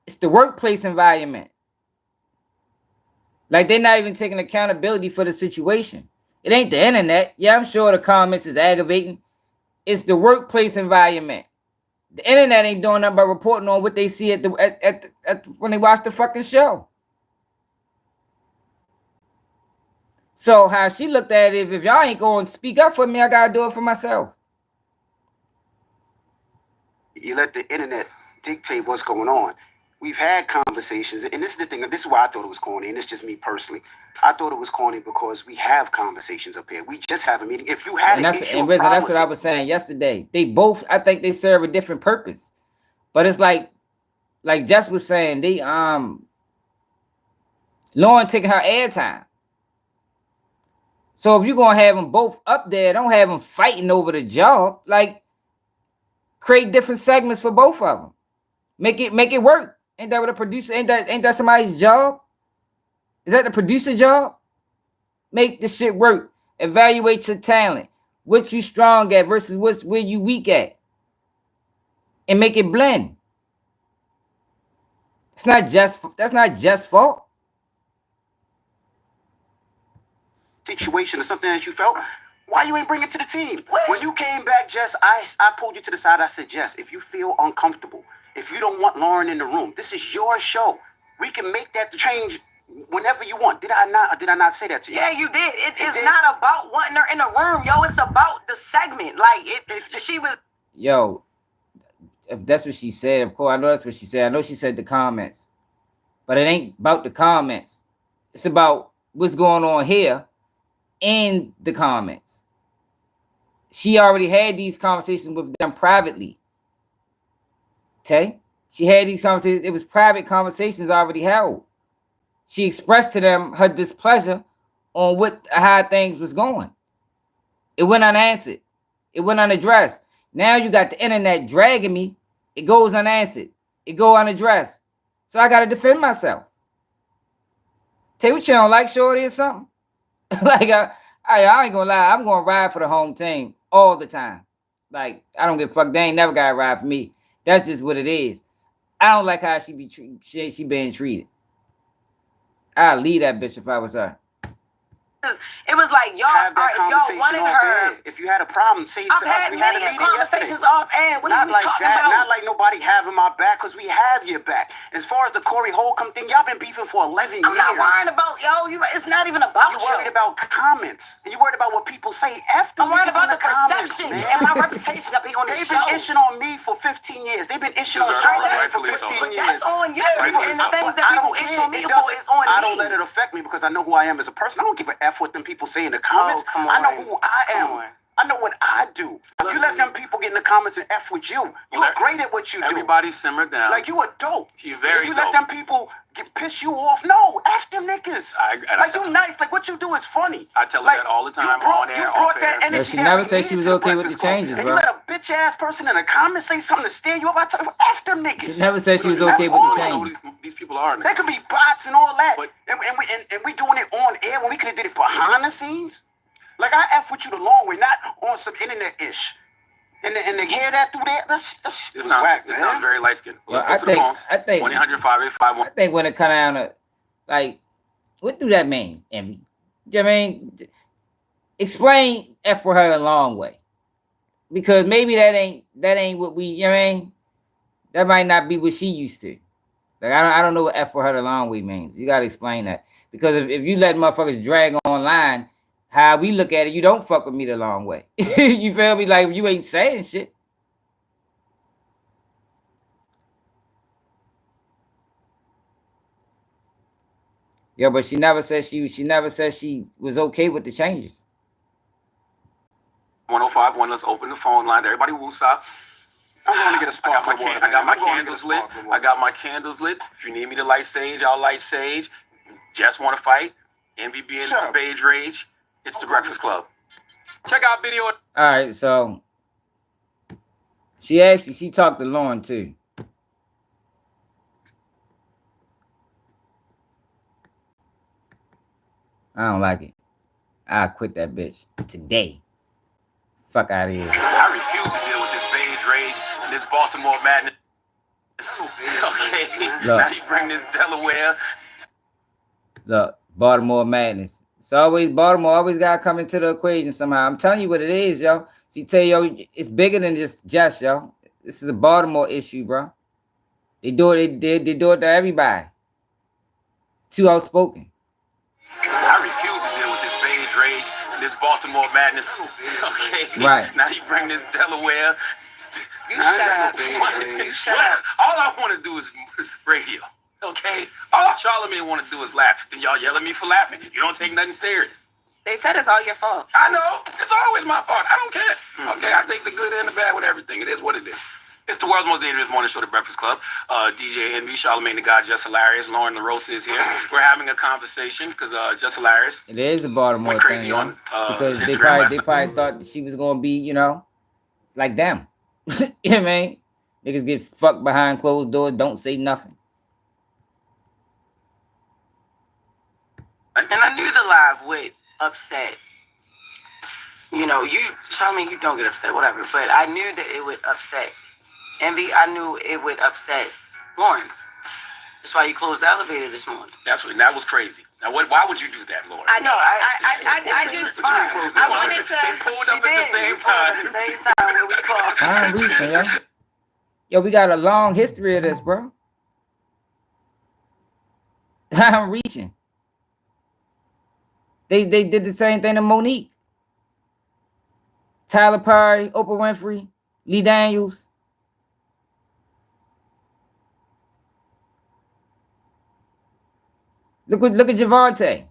It's the workplace environment. Like they're not even taking accountability for the situation. It ain't the internet. Yeah, I'm sure the comments is aggravating. It's the workplace environment. The internet ain't doing nothing but reporting on what they see at when they watch the fucking show. So how she looked at it, if y'all ain't going to speak up for me, I gotta do it for myself. You let the internet dictate what's going on. We've had conversations, and this is the thing. This is why I thought it was corny, and it's just me personally. I thought it was corny because we have conversations up here. We just have a meeting. If you had And an that's issue, and Rizzo, that's what I was saying yesterday. They both, I think they serve a different purpose. But it's like Jess was saying, they Lauren taking her airtime. So if you're gonna have them both up there, don't have them fighting over the job. Like create different segments for both of them. Make it work. Ain't that what a producer? Ain't that somebody's job? Is that the producer job? Make the shit work. Evaluate your talent. What you strong at versus where you weak at. And make it blend. That's not just fault. Situation or something that you felt, why you ain't bring it to the team? When you came back, Jess, I pulled you to the side. I said, Jess, if you feel uncomfortable, if you don't want Lauren in the room, this is your show. We can make that change whenever you want. Did I not say that to you? Yeah, you did. It's not about wanting her in the room, yo. It's about the segment. Like if she was. Yo, if that's what she said, of course I know that's what she said. I know she said the comments, but it ain't about the comments. It's about what's going on here. in the comments. She already had these conversations with them privately. Okay? She had these conversations. It was private conversations already held. She expressed to them her displeasure on how things was going. It went unanswered. It went unaddressed. Now you got the internet dragging me. It goes unanswered. It go unaddressed. So I got to defend myself. Tell you what you don't like, shorty, or something. Like, I ain't gonna lie. I'm gonna ride for the home team all the time. Like, I don't give a fuck. They ain't never got to ride for me. That's just what it is. I don't like how she be she being treated. I'd leave that bitch if I was her. It was like y'all, Have that y'all conversation wanted off her. air. If you had a problem, say it to I've us. had We had a many meeting conversations yesterday. off air. What are Not we like talking that. about? Not like nobody having my back, because we have your back. As far as the Corey Holcomb thing, y'all been beefing for 11 years. I'm not worried about it's not even about you. Worried about comments. And you worried about what people say after. I'm worried about the comments, perception man. and my reputation of being on the They've show. been itching on me for 15 years. They've been itching on Charlotte for 15 years. That's on you. And the things that people itch on me for is on me. I don't let it affect me because I know who I am as a person. I don't give a F what them people say in the comments. Oh, come on. I know who I am. I know what I do. If you let them people get in the comments and F with you, you are great at what you do. Everybody simmer down. Like, you are dope. She's very if you dope. let them people piss you off, no, F them niggas. Like, you nice. Like, what you do is funny. I tell her that all the time, on air, you off brought air. that energy. She never said she was okay with the changes, and bro. you let a bitch ass person in the comments say something to steer you up. I tell you, F them niggas. She never said she was okay with the changes. These people are. They could be bots and all that. But, and we doing it on air when we could have did it behind the scenes. Like, I F with you the long way, not on some internet-ish. And to hear that through there, that's whack, man. It sounds very light-skinned. Well, I think 1-800-5851. I think when it come down to, like, what do that mean, Envy? You know what I mean? Explain F for her the long way. Because maybe that ain't what we, you know what I mean? That might not be what she used to. Like, I don't know what F for her the long way means. You gotta explain that. Because if you let motherfuckers drag online, how we look at it, you don't fuck with me the long way. You feel me? Like, you ain't saying shit. Yeah, but she never said she was okay with the changes. 1051, let's open the phone lines. Everybody woosah. I'm going to get a sparkler water. I got my candles lit. I got my candles lit. If you need me to light sage, I'll light sage. Jess want to fight. Envy being beige rage. It's the Breakfast Club. Check out video. All right, so she talked to Lauren too. I don't like it. I'll quit that bitch today. Fuck out of here. I refuse to deal with this beige rage and this Baltimore madness. Okay, Look. now you bring this Delaware. Look, Baltimore madness. It's always Baltimore. Always gotta come into the equation somehow. I'm telling you what it is, yo. See, tell yo, it's bigger than just Jess, yo. This is a Baltimore issue, bro. They do it. They do it to everybody. Too outspoken. I refuse to deal with this beige rage and this Baltimore madness. Okay, right. Now you bring this Delaware. You shut up. You shut up. All I want to do is radio. Okay? All Charlamagne want to do is laugh. Then y'all yell at me for laughing. You don't take nothing serious. They said it's all your fault. I know. It's always my fault. I don't care. Okay, I take the good and the bad with everything. It is what it is. It's the world's most dangerous morning show, The Breakfast Club. DJ Envy, Charlamagne the God, Jess Hilarious, Lauren LaRosa is here. We're having a converson because Jess Hilarious. It is a Baltimore crazy thing, on because they Instagram probably thought that she was gonna be, you know, like them. You know what I mean? Niggas get fucked behind closed doors, don't say nothing. And I knew the live would upset. You know, Charlamagne, you don't get upset, whatever. But I knew that it would upset Envy. I knew it would upset Lauren. That's why you closed the elevator this morning. That was crazy. Now, why would you do that, Lauren? I know. I just I wanted to. They pulled up at the same time. At the same time when we called. I'm reaching, yo. Yo, we got a long history of this, bro. I'm reaching. They did the same thing to Monique. Tyler Perry, Oprah Winfrey, Lee Daniels. Look at Javante.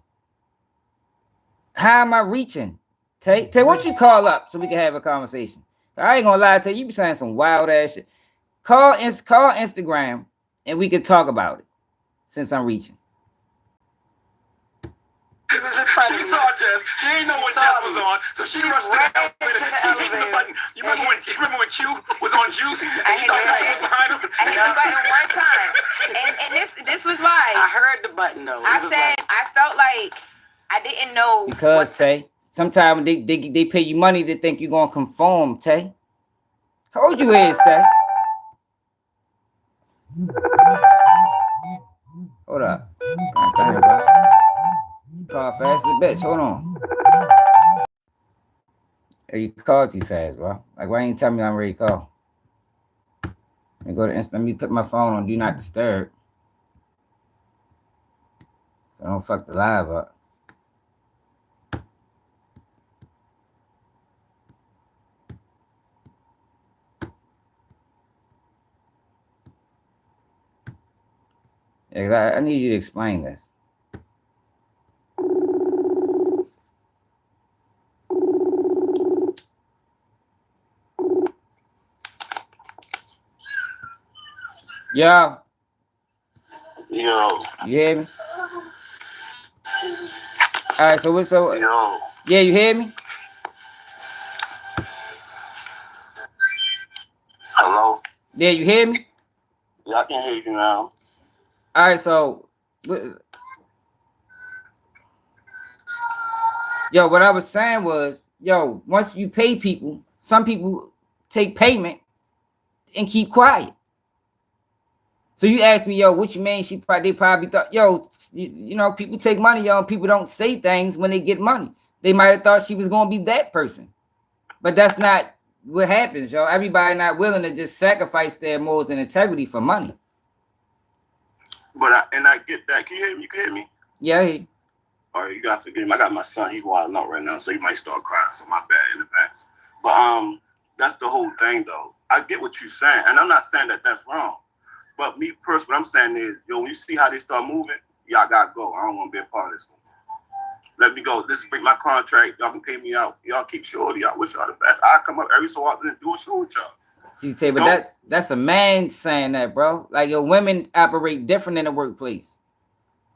How am I reaching? Tay, why don't you call up so we can have a conversation? I ain't gonna lie to you, be saying some wild ass shit. Call Instagram and we could talk about it since I'm reaching. She saw Jess. She didn't know when Jess was on, so she rushed to the elevator. She hit the button. You remember when Q was on Juice? And I he hit thought the Jess button. was behind him? I hit the button one time, and this was why I heard the button though. I said I felt like I didn't know Because Tay, sometimes they pay you money to think you're gonna conform, Tay. How old you is, Tay? Hold up. God damn, bro. Call fast as a bitch. Hold on. Hey, you call too fast, bro. Like, why ain't you tell me I'm ready to call? Let me go to Insta. Let me put my phone on Do Not Disturb. So I don't fuck the live up. Yeah, 'cause I need you to explain this. Yo, Yo, you hear me? All right, so what's so? yo, Yeah, you hear me? hello? Yeah, you hear me? Yeah, I can hear you now. All right, so yo, what I was saying was, yo, once you pay people, some people take payment and keep quiet. So you asked me, yo, what you mean? They probably thought, yo, you know, people take money, yo, and people don't say things when they get money. They might have thought she was gonna be that person, but that's not what happens, yo. Everybody not willing to just sacrifice their morals and integrity for money. But I get that. Can you hear me? You can hear me? Yeah. Hey. All right, you gotta forgive me. I got my son. He wild out right now, so he might start crying. So my bad in advance. But that's the whole thing, though. I get what you're saying, and I'm not saying that that's wrong. But me personally, what I'm saying is, yo, when you see how they start moving, y'all gotta go. I don't want to be a part of this one. Let me go. This is break my contract. Y'all can pay me out. Y'all keep shorty. I wish y'all the best. I come up every so often and do a show with y'all. See, Tay, but that's a man saying that, bro. Like, your women operate different in the workplace.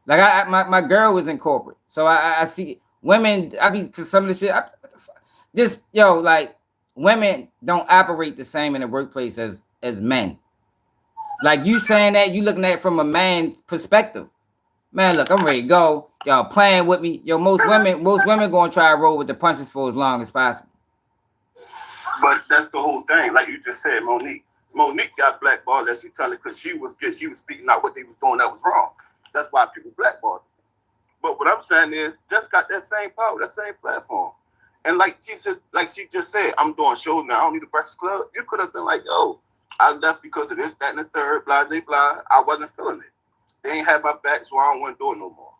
Like my girl was in corporate, so I see women. I be to some of the shit. Just yo, like women don't operate the same in the workplace as men. Like you saying that, you looking at it from a man's perspective. Man, look, I'm ready to go. Y'all playing with me. Yo, most women gonna try to roll with the punches for as long as possible. But that's the whole thing. Like you just said, Monique. Monique got blackballed, as you tell it, because she was good. She was speaking out what they was doing that was wrong. That's why people blackballed her. But what I'm saying is, just got that same power, that same platform. And like she just said, I'm doing shows now. I don't need a Breakfast Club. You could have been like, yo, I left because of this, that, and the third, blah, blah, blah. I wasn't feeling it. They ain't had my back, so I don't want to do it no more.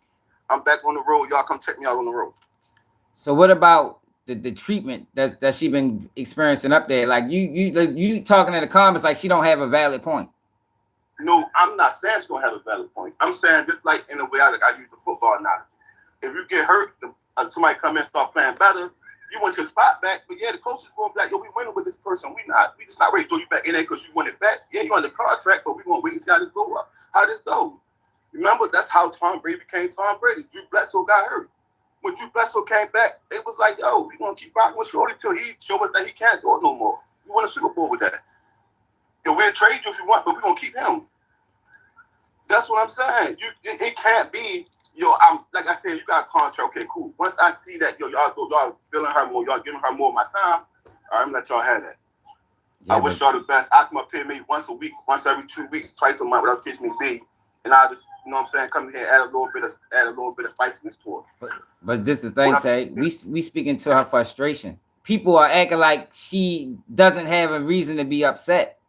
I'm back on the road. Y'all come check me out on the road. So what about the treatment that she been experiencing up there? Like you talking in the comments like she don't have a valid point. No, I'm not saying she's gonna have a valid point. I'm saying just like in the way I use the football analogy. If you get hurt, somebody come in and start playing better, you want your spot back. But yeah, the coach is going to be like, yo, we winning with this person. We just not ready to throw you back in there because you won it back. Yeah, you're on the contract, but we gonna wait and see how this go up. How this goes. Remember, that's how Tom Brady became Tom Brady. Drew Bledsoe got hurt. When Drew Bledsoe came back, it was like, yo, we gonna keep rocking with Shorty till he show us that he can't do it no more. We won a Super Bowl with that. Yo, we'll trade you if you want, but we're gonna keep him. That's what I'm saying. It can't be, yo, I'm like I said, you got a contract, okay, cool. Once I see that, yo, y'all feeling her more, y'all giving her more of my time, all right, I'm gonna let y'all have that. Yeah, I wish y'all the best. I come up here maybe once a week, once every 2 weeks, twice a month, whatever the case may be. And I just, you know what I'm saying, come here, add a little bit of spiciness to it. But this is the thing, Tay. We speaking to her frustration. People are acting like she doesn't have a reason to be upset.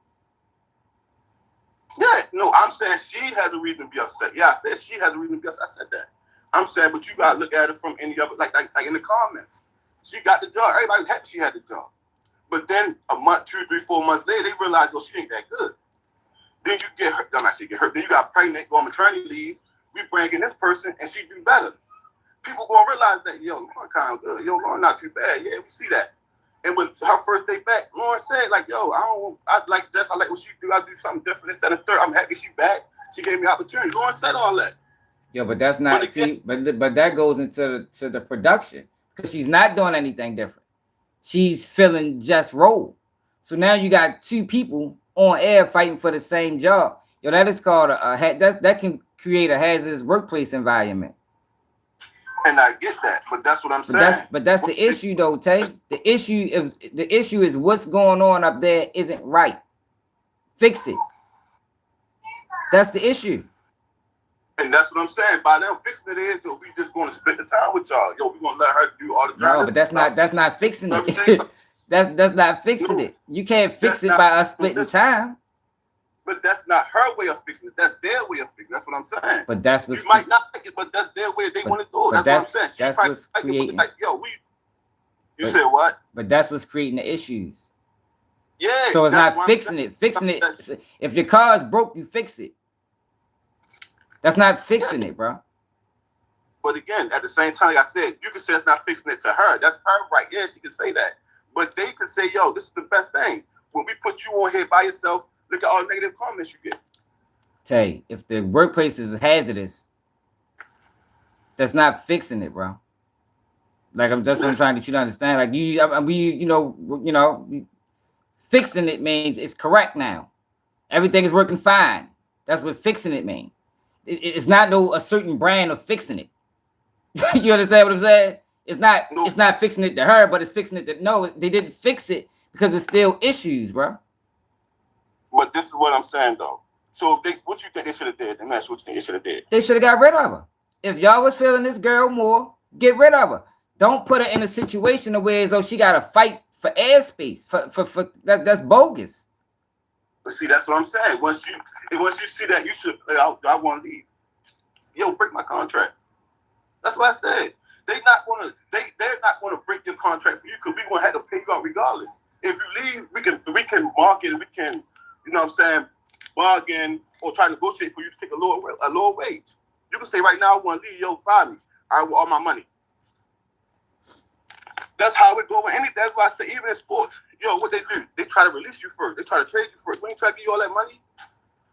Yeah, no, I'm saying she has a reason to be upset. Yeah, I said she has a reason to be upset. I said that. I'm saying, but you gotta look at it from any other, like in the comments. She got the job. Everybody's happy she had the job. But then a month, 2, 3, 4 months later, they realize, yo, she ain't that good. Then you get hurt. I'm not saying get hurt. Then you got pregnant, go on maternity leave. We bring in this person, and she do better. people gonna realize that, yo, Lauren kind of good. Yo, Lauren not too bad. Yeah, we see that. And when her first day back, Lauren said, like, yo, I like Jess. I like what she do. I do something different instead of third. I'm happy she back. She gave me opportunity. Lauren said all that. Yeah, but that's not, but that goes into the production, because she's not doing anything different. She's filling Jess' role. So now you got two people on air fighting for the same job. Yo, that is called that can create a hazardous workplace environment. And I get that, but that's what I'm saying. But that's the issue, though, Tay. The issue is what's going on up there isn't right. Fix it. That's the issue. And that's what I'm saying. By them fixing it is, yo, we just going to split the time with y'all. Yo, we going to let her do all the driving. No, but that's not fixing it. that's not fixing it. You can't fix it by us splitting time. But that's not her way of fixing it. That's their way of fixing it. That's what I'm saying. But that's what's... You might not like it, but that's their way. They want to do it. That's what I'm saying. That's what's creating... You said what? But that's what's creating the issues. Yeah. So it's not fixing it. Fixing it. If your car is broke, you fix it. That's not fixing it, bro. But again, at the same time, like I said, you can say it's not fixing it to her. That's her right. Yeah, she can say that. But they can say, yo, this is the best thing. When we put you on here by yourself, look at all the negative comments you get. Tay, if the workplace is hazardous, that's not fixing it, bro. Like that's what I'm trying to get you to understand. Like fixing it means it's correct now. Everything is working fine. That's what fixing it means. It's not a certain brand of fixing it. You understand what I'm saying? It's not fixing it to her, but it's fixing it to... No, they didn't fix it because there's still issues, bro. But this is what I'm saying, though. So what you think they should have did? And that's what you think they should have did. They should have got rid of her. If y'all was feeling this girl more, get rid of her. Don't put her in a situation where as though she got to fight for airspace. For that's bogus. But see, that's what I'm saying. Once you see that, you should. I want to leave. Yo, break my contract. That's what I said. They're not gonna break your contract for you because we're gonna have to pay you out regardless. If you leave, we can market, we can, you know what I'm saying, bargain or try to negotiate for you to take a lower wage. You can say right now I want to leave, yo, fire me. I want all my money. That's how it go with anything. That's why I say even in sports, yo, what they do, they try to release you first. They try to trade you first. We ain't trying to give you all that money.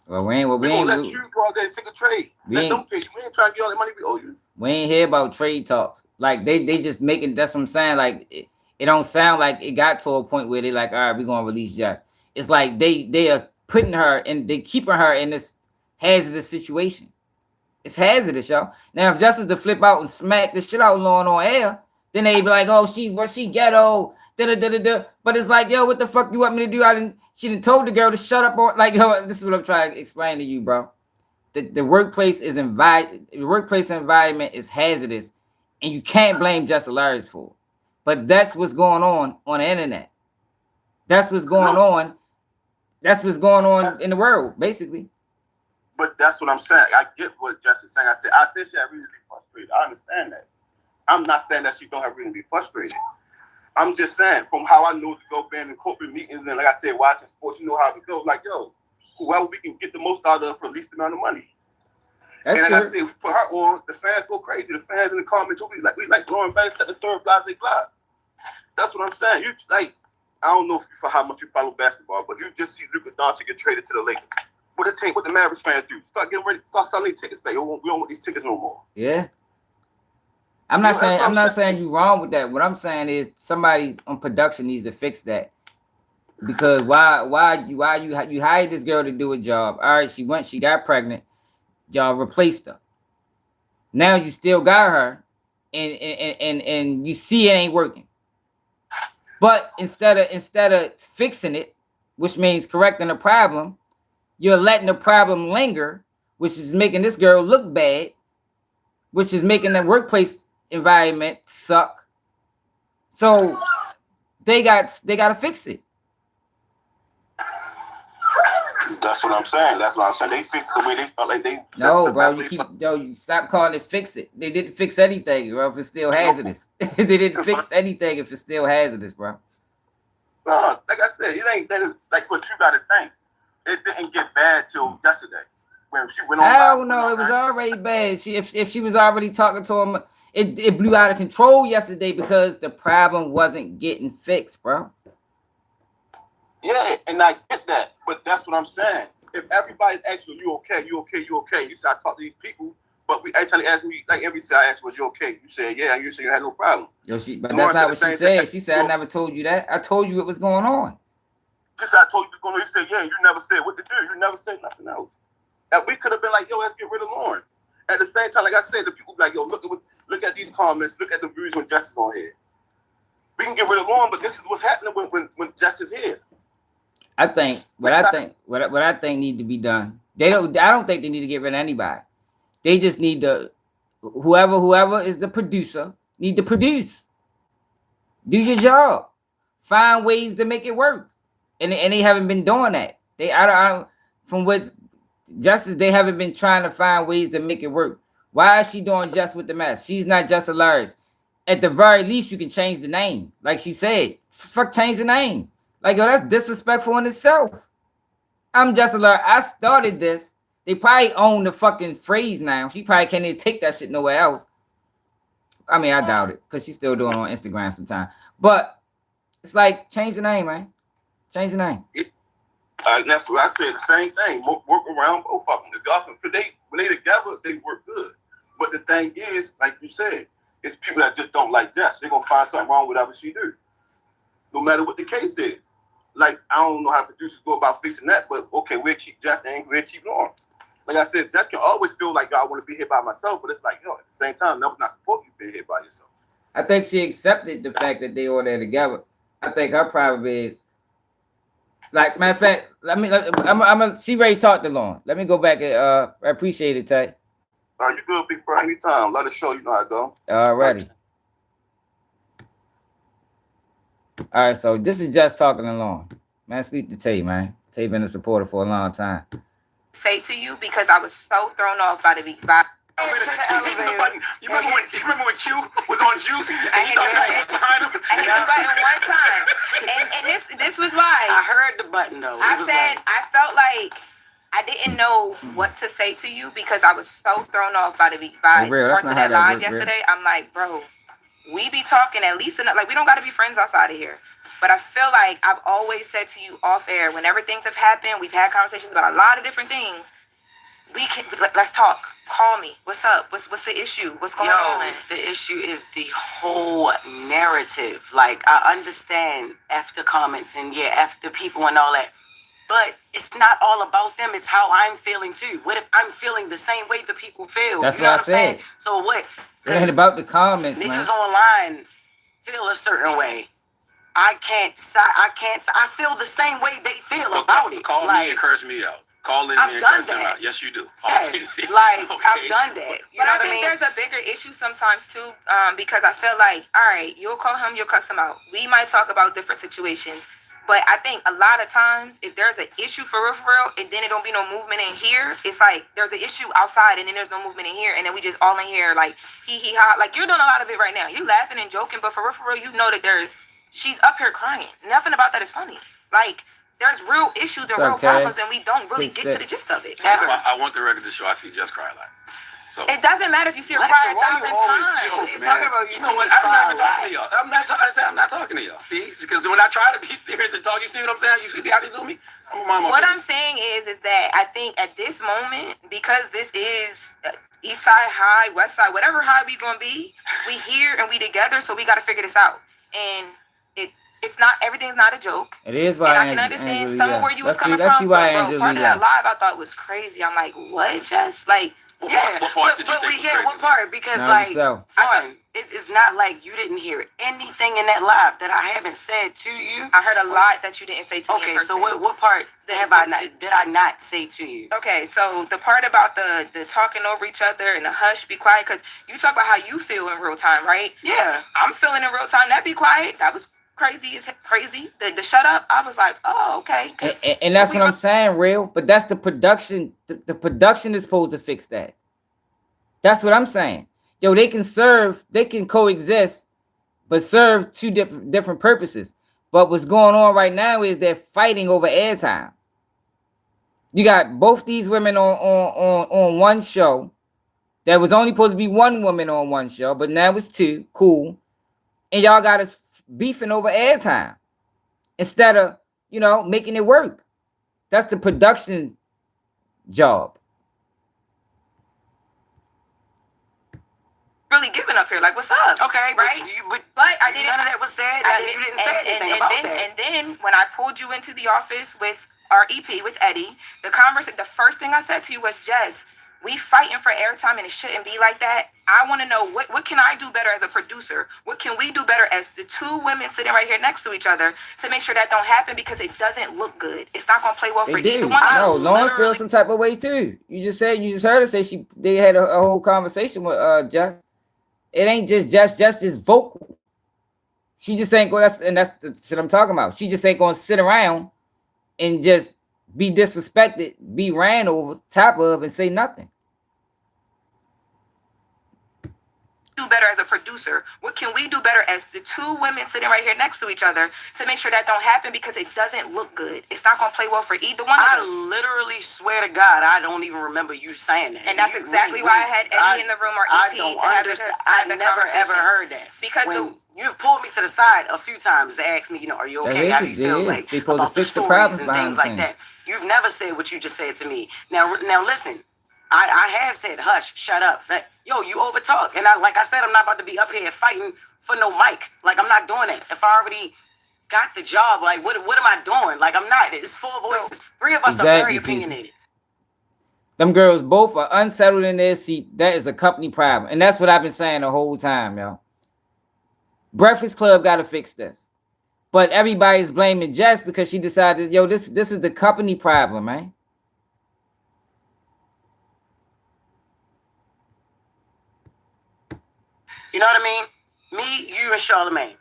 Well, we ain't let you go out there and take a trade. Let them pay you. We ain't trying to get all that money we owe you. We ain't hear about trade talks. Like they just making. That's what I'm saying. Like it don't sound like it got to a point where they like, all right, we're gonna release Jess. It's like they are putting her and they keeping her in this hazardous situation. It's hazardous, y'all. Now if Jess was to flip out and smack the shit out of Lauren on air, then they be like, oh, she ghetto. But it's like, yo, what the fuck you want me to do? She done told the girl to shut up. Or like, yo, this is what I'm trying to explain to you, bro. The workplace environment is hazardous, and you can't blame Jess Hilarious for it. But that's what's going on the internet. That's what's going on. That's what's going on in the world, basically. But that's what I'm saying. I get what Jess is saying. I said she had reason to be frustrated. I understand that. I'm not saying that she don't have reason to be frustrated. I'm just saying, from how I know to go being in corporate meetings and, like I said, watching sports, you know how it goes. Like, yo, whoever we can get the most out of for the least amount of money. That's and like I said, we put her on, the fans go crazy. The fans in the comments, we like Lauren Bennis at the third, blah, blah, blah. That's what I'm saying. You like, I don't know for how much you follow basketball, but you just see Luka Doncic get traded to the Lakers. What the Mavericks fans do? Start getting ready, start selling tickets back. We don't want these tickets no more. Yeah. I'm not saying you wrong with that. What I'm saying is somebody on production needs to fix that. Because why you hired this girl to do a job. All right, she got pregnant. Y'all replaced her. Now you still got her, and you see it ain't working. But instead of fixing it, which means correcting the problem, you're letting the problem linger, which is making this girl look bad, which is making the workplace environment suck. So they got to fix it. That's what I'm saying. They fix the way they felt like they. No, bro, you stop calling it fix it. They didn't fix anything, bro. If it's still hazardous, they didn't fix anything if it's still hazardous, bro. Like I said, it ain't that is like what you got to think. It didn't get bad till yesterday when she went on. I don't know. It was already bad. If she was already talking to him, It blew out of control yesterday because the problem wasn't getting fixed, bro. Yeah, and I get that, but that's what I'm saying. If everybody asks you okay, you okay, you okay, you say I talk to these people, but every time they ask me, like every time I ask, was you okay? You said yeah, and you said you had no problem. Yo, but that's not what she said. She said I never told you that. I told you what was going on. She said I told you what's going on. You said yeah, you never said what to do. You never said nothing else. And we could have been like, yo, let's get rid of Lauren. At the same time, like I said, the people be like, yo, look at these comments, look at the views when Jess is on here. We can get rid of Lauren, but this is what's happening when Jess is here. I think what I think need to be done. I don't think they need to get rid of anybody. They just need to whoever is the producer need to produce. Do your job. Find ways to make it work. And they haven't been doing that. From what Justice, they haven't been trying to find ways to make it work. Why is she doing Just with the mess? She's not Just Hilarious. At the very least, you can change the name. Like she said, fuck, change the name. Like, yo, that's disrespectful in itself. I'm Just Hilarious. I started this. They probably own the fucking phrase now. She probably can't even take that shit nowhere else. I mean, I doubt it, because she's still doing it on Instagram sometimes. But it's like, change the name, man. Change the name. That's what I said. The same thing. Work around both of them. If y'all can, when they together, they work good. But the thing is, like you said, it's people that just don't like Jess. They're gonna find something wrong with whatever she do, no matter what the case is. Like, I don't know how producers go about fixing that, but okay, we'll keep Jess and we'll keep Lauren. Like I said, Jess can always feel like, yo, I want to be here by myself, but it's like, yo, at the same time, no, not supposed to be here by yourself. I think she accepted the fact that they all there together. I think her problem is, like, matter of fact, she already talked to Lauren. Let me go back and I appreciate it, Tay. You good, big bro, anytime. Let us show you know how to go. Alrighty. All right, so this is just talking to Lauren. Man, sleep to Tay, man. Tay been a supporter for a long time. Say to you because I was so thrown off by the vibe. You remember when Q was on Juice and he thought that shit was behind him? I hit the button one time, and this was why. I heard the button though. I felt like I didn't know what to say to you because I was so thrown off by parts of that live yesterday. I'm like, bro, we be talking at least enough. Like, we don't got to be friends outside of here. But I feel like I've always said to you off air, whenever things have happened, we've had conversations about a lot of different things. Let's talk. Call me. What's up? What's the issue? What's going on? The issue is the whole narrative. Like, I understand after comments and after people and all that, but it's not all about them. It's how I'm feeling too. What if I'm feeling the same way the people feel? That's what I'm saying. So what? It ain't about the comments, niggas man. online feel a certain way. I feel the same way they feel about it. Call me and curse me out. Call in and curse them out. Yes, you do. Yes, like, okay. I've done that. But I think there's a bigger issue sometimes too, because I feel like, all right, you'll call him, you'll cuss him out. We might talk about different situations, but I think a lot of times, if there's an issue for real, and then it don't be no movement in here, it's like there's an issue outside, and then there's no movement in here, and then we just all in here like hee hee ha. Like, you're doing a lot of it right now. You laughing and joking, but for real, you know that she's up here crying. Nothing about that is funny. Like, there's real issues and real problems, and we don't really get to the gist of it. Ever. I want the record to show I see Jess cry a lot. So it doesn't matter if you see her cry 1,000 times. It's talking about you know what? I'm not even talking to y'all. I'm not talking to y'all. See, because when I try to be serious and talk, you see what I'm saying? You see how they do me? What I'm saying is that I think at this moment, because this is East Side High, West Side, whatever high we gonna be, we here and we together, so we got to figure this out. And it's not, everything's not a joke. It is why I can understand some of where you was coming from. But bro, part of that live I thought was crazy. I'm like, what, Jess? Like, what part did you think was crazy? What part? Because it's not like you didn't hear anything in that live that I haven't said to you. I heard a lot that you didn't say to me. Okay, so what part did I not say to you? Okay, so the part about the talking over each other and the hush, be quiet, because you talk about how you feel in real time, right? Yeah. I'm feeling in real time. That be quiet. That was crazy. The shut up. I was like, oh, okay. And that's what I'm saying, real. But that's the production. The production is supposed to fix that. That's what I'm saying. Yo, they can coexist, but serve two different purposes. But what's going on right now is they're fighting over airtime. You got both these women on one show, There was only supposed to be one woman on one show, but now it's two. Cool. And y'all got us beefing over airtime instead of, making it work. That's the production job. Really giving up here, like, what's up? Okay, right? But I didn't. None of that was said. You didn't say anything about that. And then when I pulled you into the office with our EP with Eddie, the first thing I said to you was, Jess, we fighting for airtime and it shouldn't be like that. I want to know what can I do better as a producer? What can we do better as the two women sitting right here next to each other to make sure that don't happen, because it doesn't look good. It's not gonna play well for either one of us. No, Lauren feels some type of way too. You just heard her say they had a whole conversation with Jess. It ain't just just vocal. She just ain't going. That's the shit I'm talking about. She just ain't going to sit around and just be disrespected, be ran over top of, and say nothing. Do better as a producer. What can we do better as the two women sitting right here next to each other to make sure that don't happen, because it doesn't look good. It's not gonna play well for either one of us. I literally swear to God, I don't even remember you saying that. And that's exactly why I had Eddie in the room, or EP, I never ever heard that. Because you've pulled me to the side a few times to ask me, are you okay? How do you feel like about the stories and things like that? You've never said what you just said to me. Now listen. I have said, hush, shut up. You overtalk. And like I said, I'm not about to be up here fighting for no mic. Like, I'm not doing it. If I already got the job, like, what am I doing? Like, I'm not. It's four voices. Three of us are very opinionated. Them girls both are unsettled in their seat. That is a company problem. And that's what I've been saying the whole time, yo. Breakfast Club got to fix this. But everybody's blaming Jess because she decided, this is the company problem, man. You know what I mean? Me, you, and Charlamagne.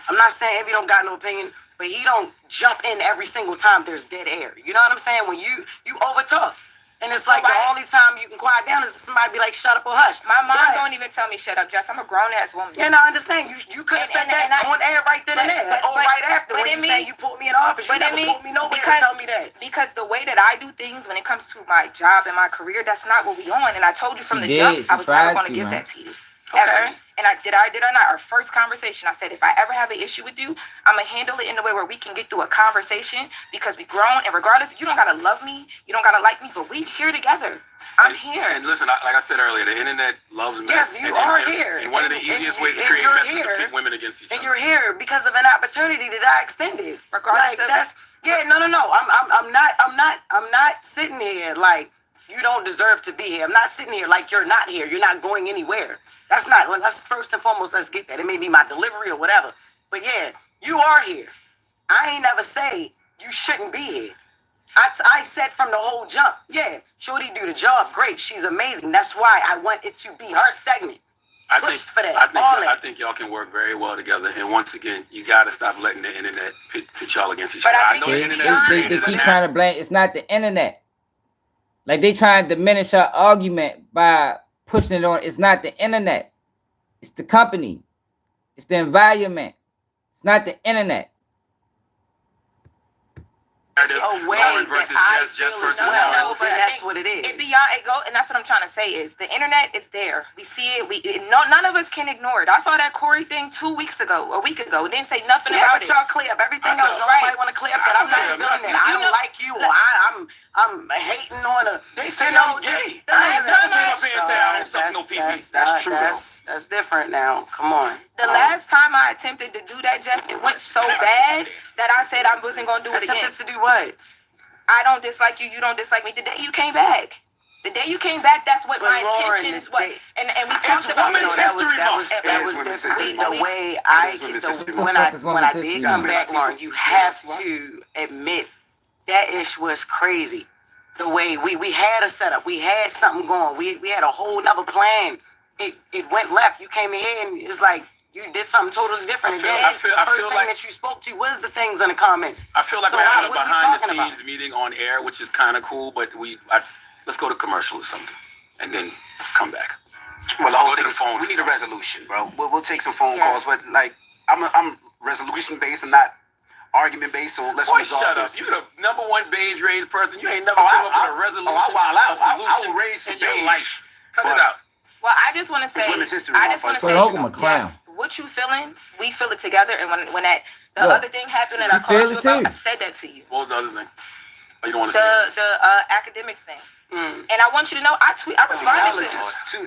I'm not saying Envy don't got no opinion, but he don't jump in every single time there's dead air. You know what I'm saying? When you overtalk. And it's like the only time you can quiet down is somebody be like, shut up or hush. My mom don't even tell me shut up, Jess. I'm a grown-ass woman. Yeah, I understand. You could have said that on air right then and there. Or right after when you say you put me in the office. You never put me nowhere to tell me that. Because the way that I do things when it comes to my job and my career, that's not what we on. And I told you from the jump, I was never going to give that to you. Okay. Ever. And I did or not, our first conversation, I said, if I ever have an issue with you, I'm going to handle it in a way where we can get through a conversation, because we grown, and regardless, you don't got to love me, you don't got to like me, but we here together. I'm here. And listen, like I said earlier, the internet loves men. Yes, you are here. And one of the easiest ways to create mess is to pit women against each other. And you're here because of an opportunity that I extended. Regardless I'm not sitting here like you don't deserve to be here. I'm not sitting here like you're not here. You're not going anywhere. Let's first and foremost, let's get that. It may be my delivery or whatever. But yeah, you are here. I ain't never say you shouldn't be here. I said from the whole jump, yeah, Shorty do the job great. She's amazing. That's why I want it to be her segment. I think y'all can work very well together. And once again, you got to stop letting the internet pit y'all against each other. They keep trying to blame. It's not the internet. Like, they trying to diminish our argument by pushing it on. It's not the internet. It's the company. It's the environment. It's not the internet. It's a way that I feel as well, but that's what it is. And that's what I'm trying to say is the internet is there. We see it. None of us can ignore it. I saw that Corey thing a week ago. It didn't say nothing about it. But y'all clear up everything else. Nobody want to clear up that I'm not doing that. I don't like you. Or I'm hating on a. They say no, Jay. That's true. That's different now. Come on. The last time I attempted to do that, Jeff, it went so bad that I said I wasn't going to do it again. Attempted to do what? I don't dislike you. You don't dislike me. The day you came back. That's what my intentions was. And we talked about it. That was different. The way when I did come back, Lauren, you have to admit that ish was crazy. The way we had a setup. We had something going. We had a whole nother plan. It went left. You came in here and it's like, you did something totally different. The first thing that you spoke to was the things in the comments. I feel like we're having a behind-the-scenes meeting on air, which is kind of cool, but let's go to commercial or something, and then come back. Well, we need a resolution, bro. We'll take some phone calls, but like, I'm resolution-based and not argument-based, so let's resolve this. You're the #1 beige rage person. You ain't never come up with a resolution, a solution in your life. Cut it out. Well, I just want to say, Women's History I Month, just want to first say, of all. Hokum a clown. yes, what you feeling, we feel it together. And when that the Look, other thing happened that she I called feel you it about, too. I said that to you. What was the other thing? Oh, you don't want to say The academics thing. And I want you to know, I responded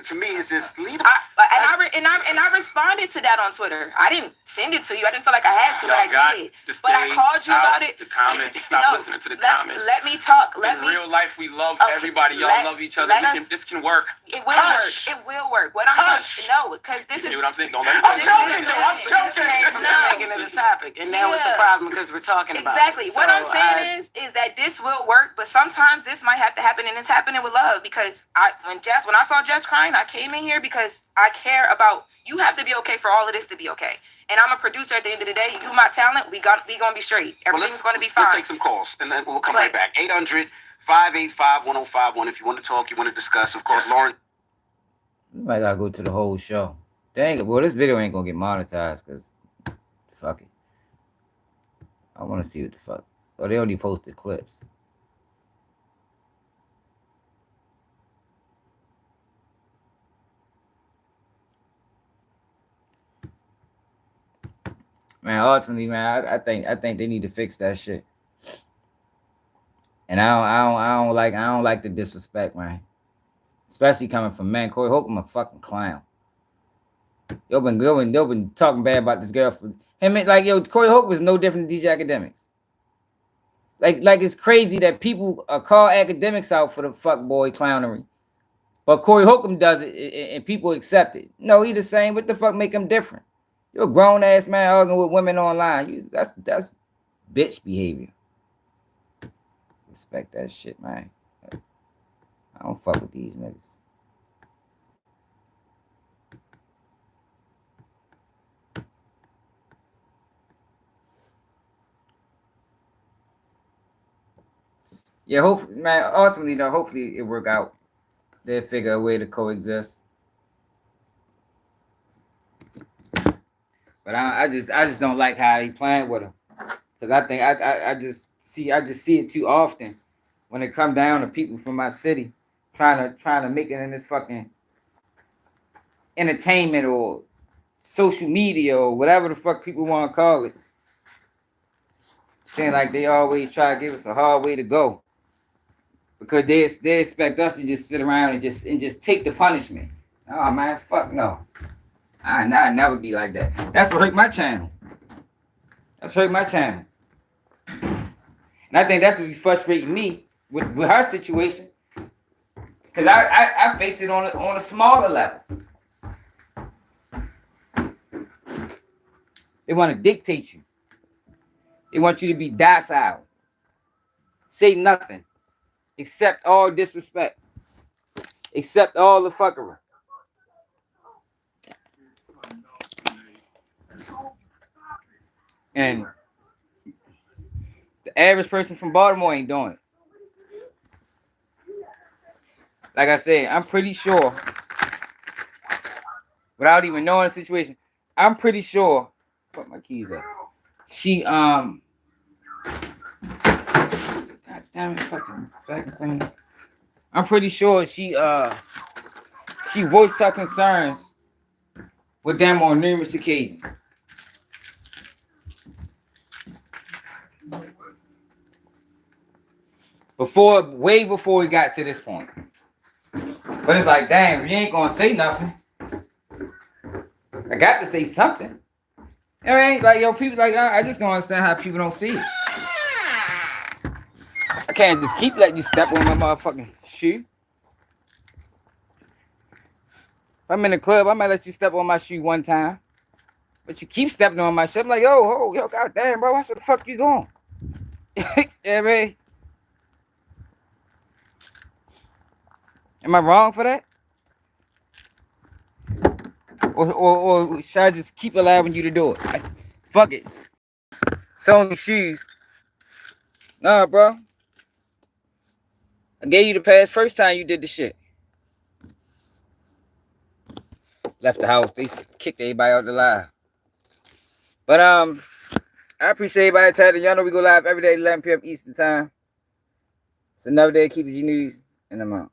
To me, it's just lead. I responded to that on Twitter. I didn't send it to you. I didn't feel like I had to, but I did. But I called you about it. The comments. Stop listening to the comments. Let me talk. In real life, we love everybody. Y'all love each other. This can work. It will work. It will work. What I'm saying, because this is. You know what I'm saying? Don't let I'm joking, though. I'm joking. From making it a topic, and that was the problem because we're talking about exactly. it. What I'm saying is that this will work, but sometimes this might have to happen, and it's happening with love. Because when I saw Jess crying, I came in here because I care about you. Have to be okay for all of this to be okay. And I'm a producer at the end of the day. You my talent. We gonna be straight. Everything's gonna be fine. Let's take some calls, and then we'll come right back. 800-585-1051. If you want to talk, you want to discuss. Of course, Lauren. You might gotta go to the whole show. Dang it. Well, this video ain't gonna get monetized because fuck it. I want to see what the fuck. Oh, they only posted clips. Man, ultimately, man, I think they need to fix that shit. And I don't like the disrespect, man. Especially coming from man. Corey Holcomb a fucking clown. Y'all been talking bad about this girl for him. Like, yo, Corey Holcomb is no different than DJ Academics. Like it's crazy that people call academics out for the fuckboy clownery. But Corey Holcomb does it and people accept it. No, he the same. What the fuck make him different? You're a grown ass man arguing with women online. That's bitch behavior. Respect that shit, man. I don't fuck with these niggas. Yeah, hopefully, man. Ultimately, though, hopefully it work out. They'll figure a way to coexist. But I just don't like how he playing with him, because I think I just see it too often when it come down to people from my city trying to make it in this fucking entertainment or social media or whatever the fuck people want to call it. Saying like they always try to give us a hard way to go because they expect us to just sit around and just take the punishment. Oh man, fuck no. I never be like that. That's what hurt my channel. And I think that's what be frustrating me with her situation. Because I face it on a smaller level. They want to dictate you. They want you to be docile. Say nothing. Accept all disrespect. Accept all the fuckery. And the average person from Baltimore ain't doing it. Like I said, I'm pretty sure, without even knowing the situation, I'm pretty sure. Put my keys up. She God damn it, fucking back thing. I'm pretty sure she voiced her concerns with them on numerous occasions. Way before we got to this point. But it's like, damn, if you ain't gonna say nothing, I got to say something. You know what I mean? Like, yo, people, like, I just don't understand how people don't see it. I can't just keep letting you step on my motherfucking shoe. If I'm in the club, I might let you step on my shoe one time. But you keep stepping on my shoe. I'm like, yo, goddamn, bro, where the fuck you going? Yeah, man. Am I wrong for that? Or should I just keep allowing you to do it? Like, fuck it. It's only shoes. Nah, bro. I gave you the pass first time you did the shit. Left the house. They kicked everybody out the live. But I appreciate everybody telling y'all know we go live every day 11 p.m. Eastern time. It's another day of keeping you news, and I'm out.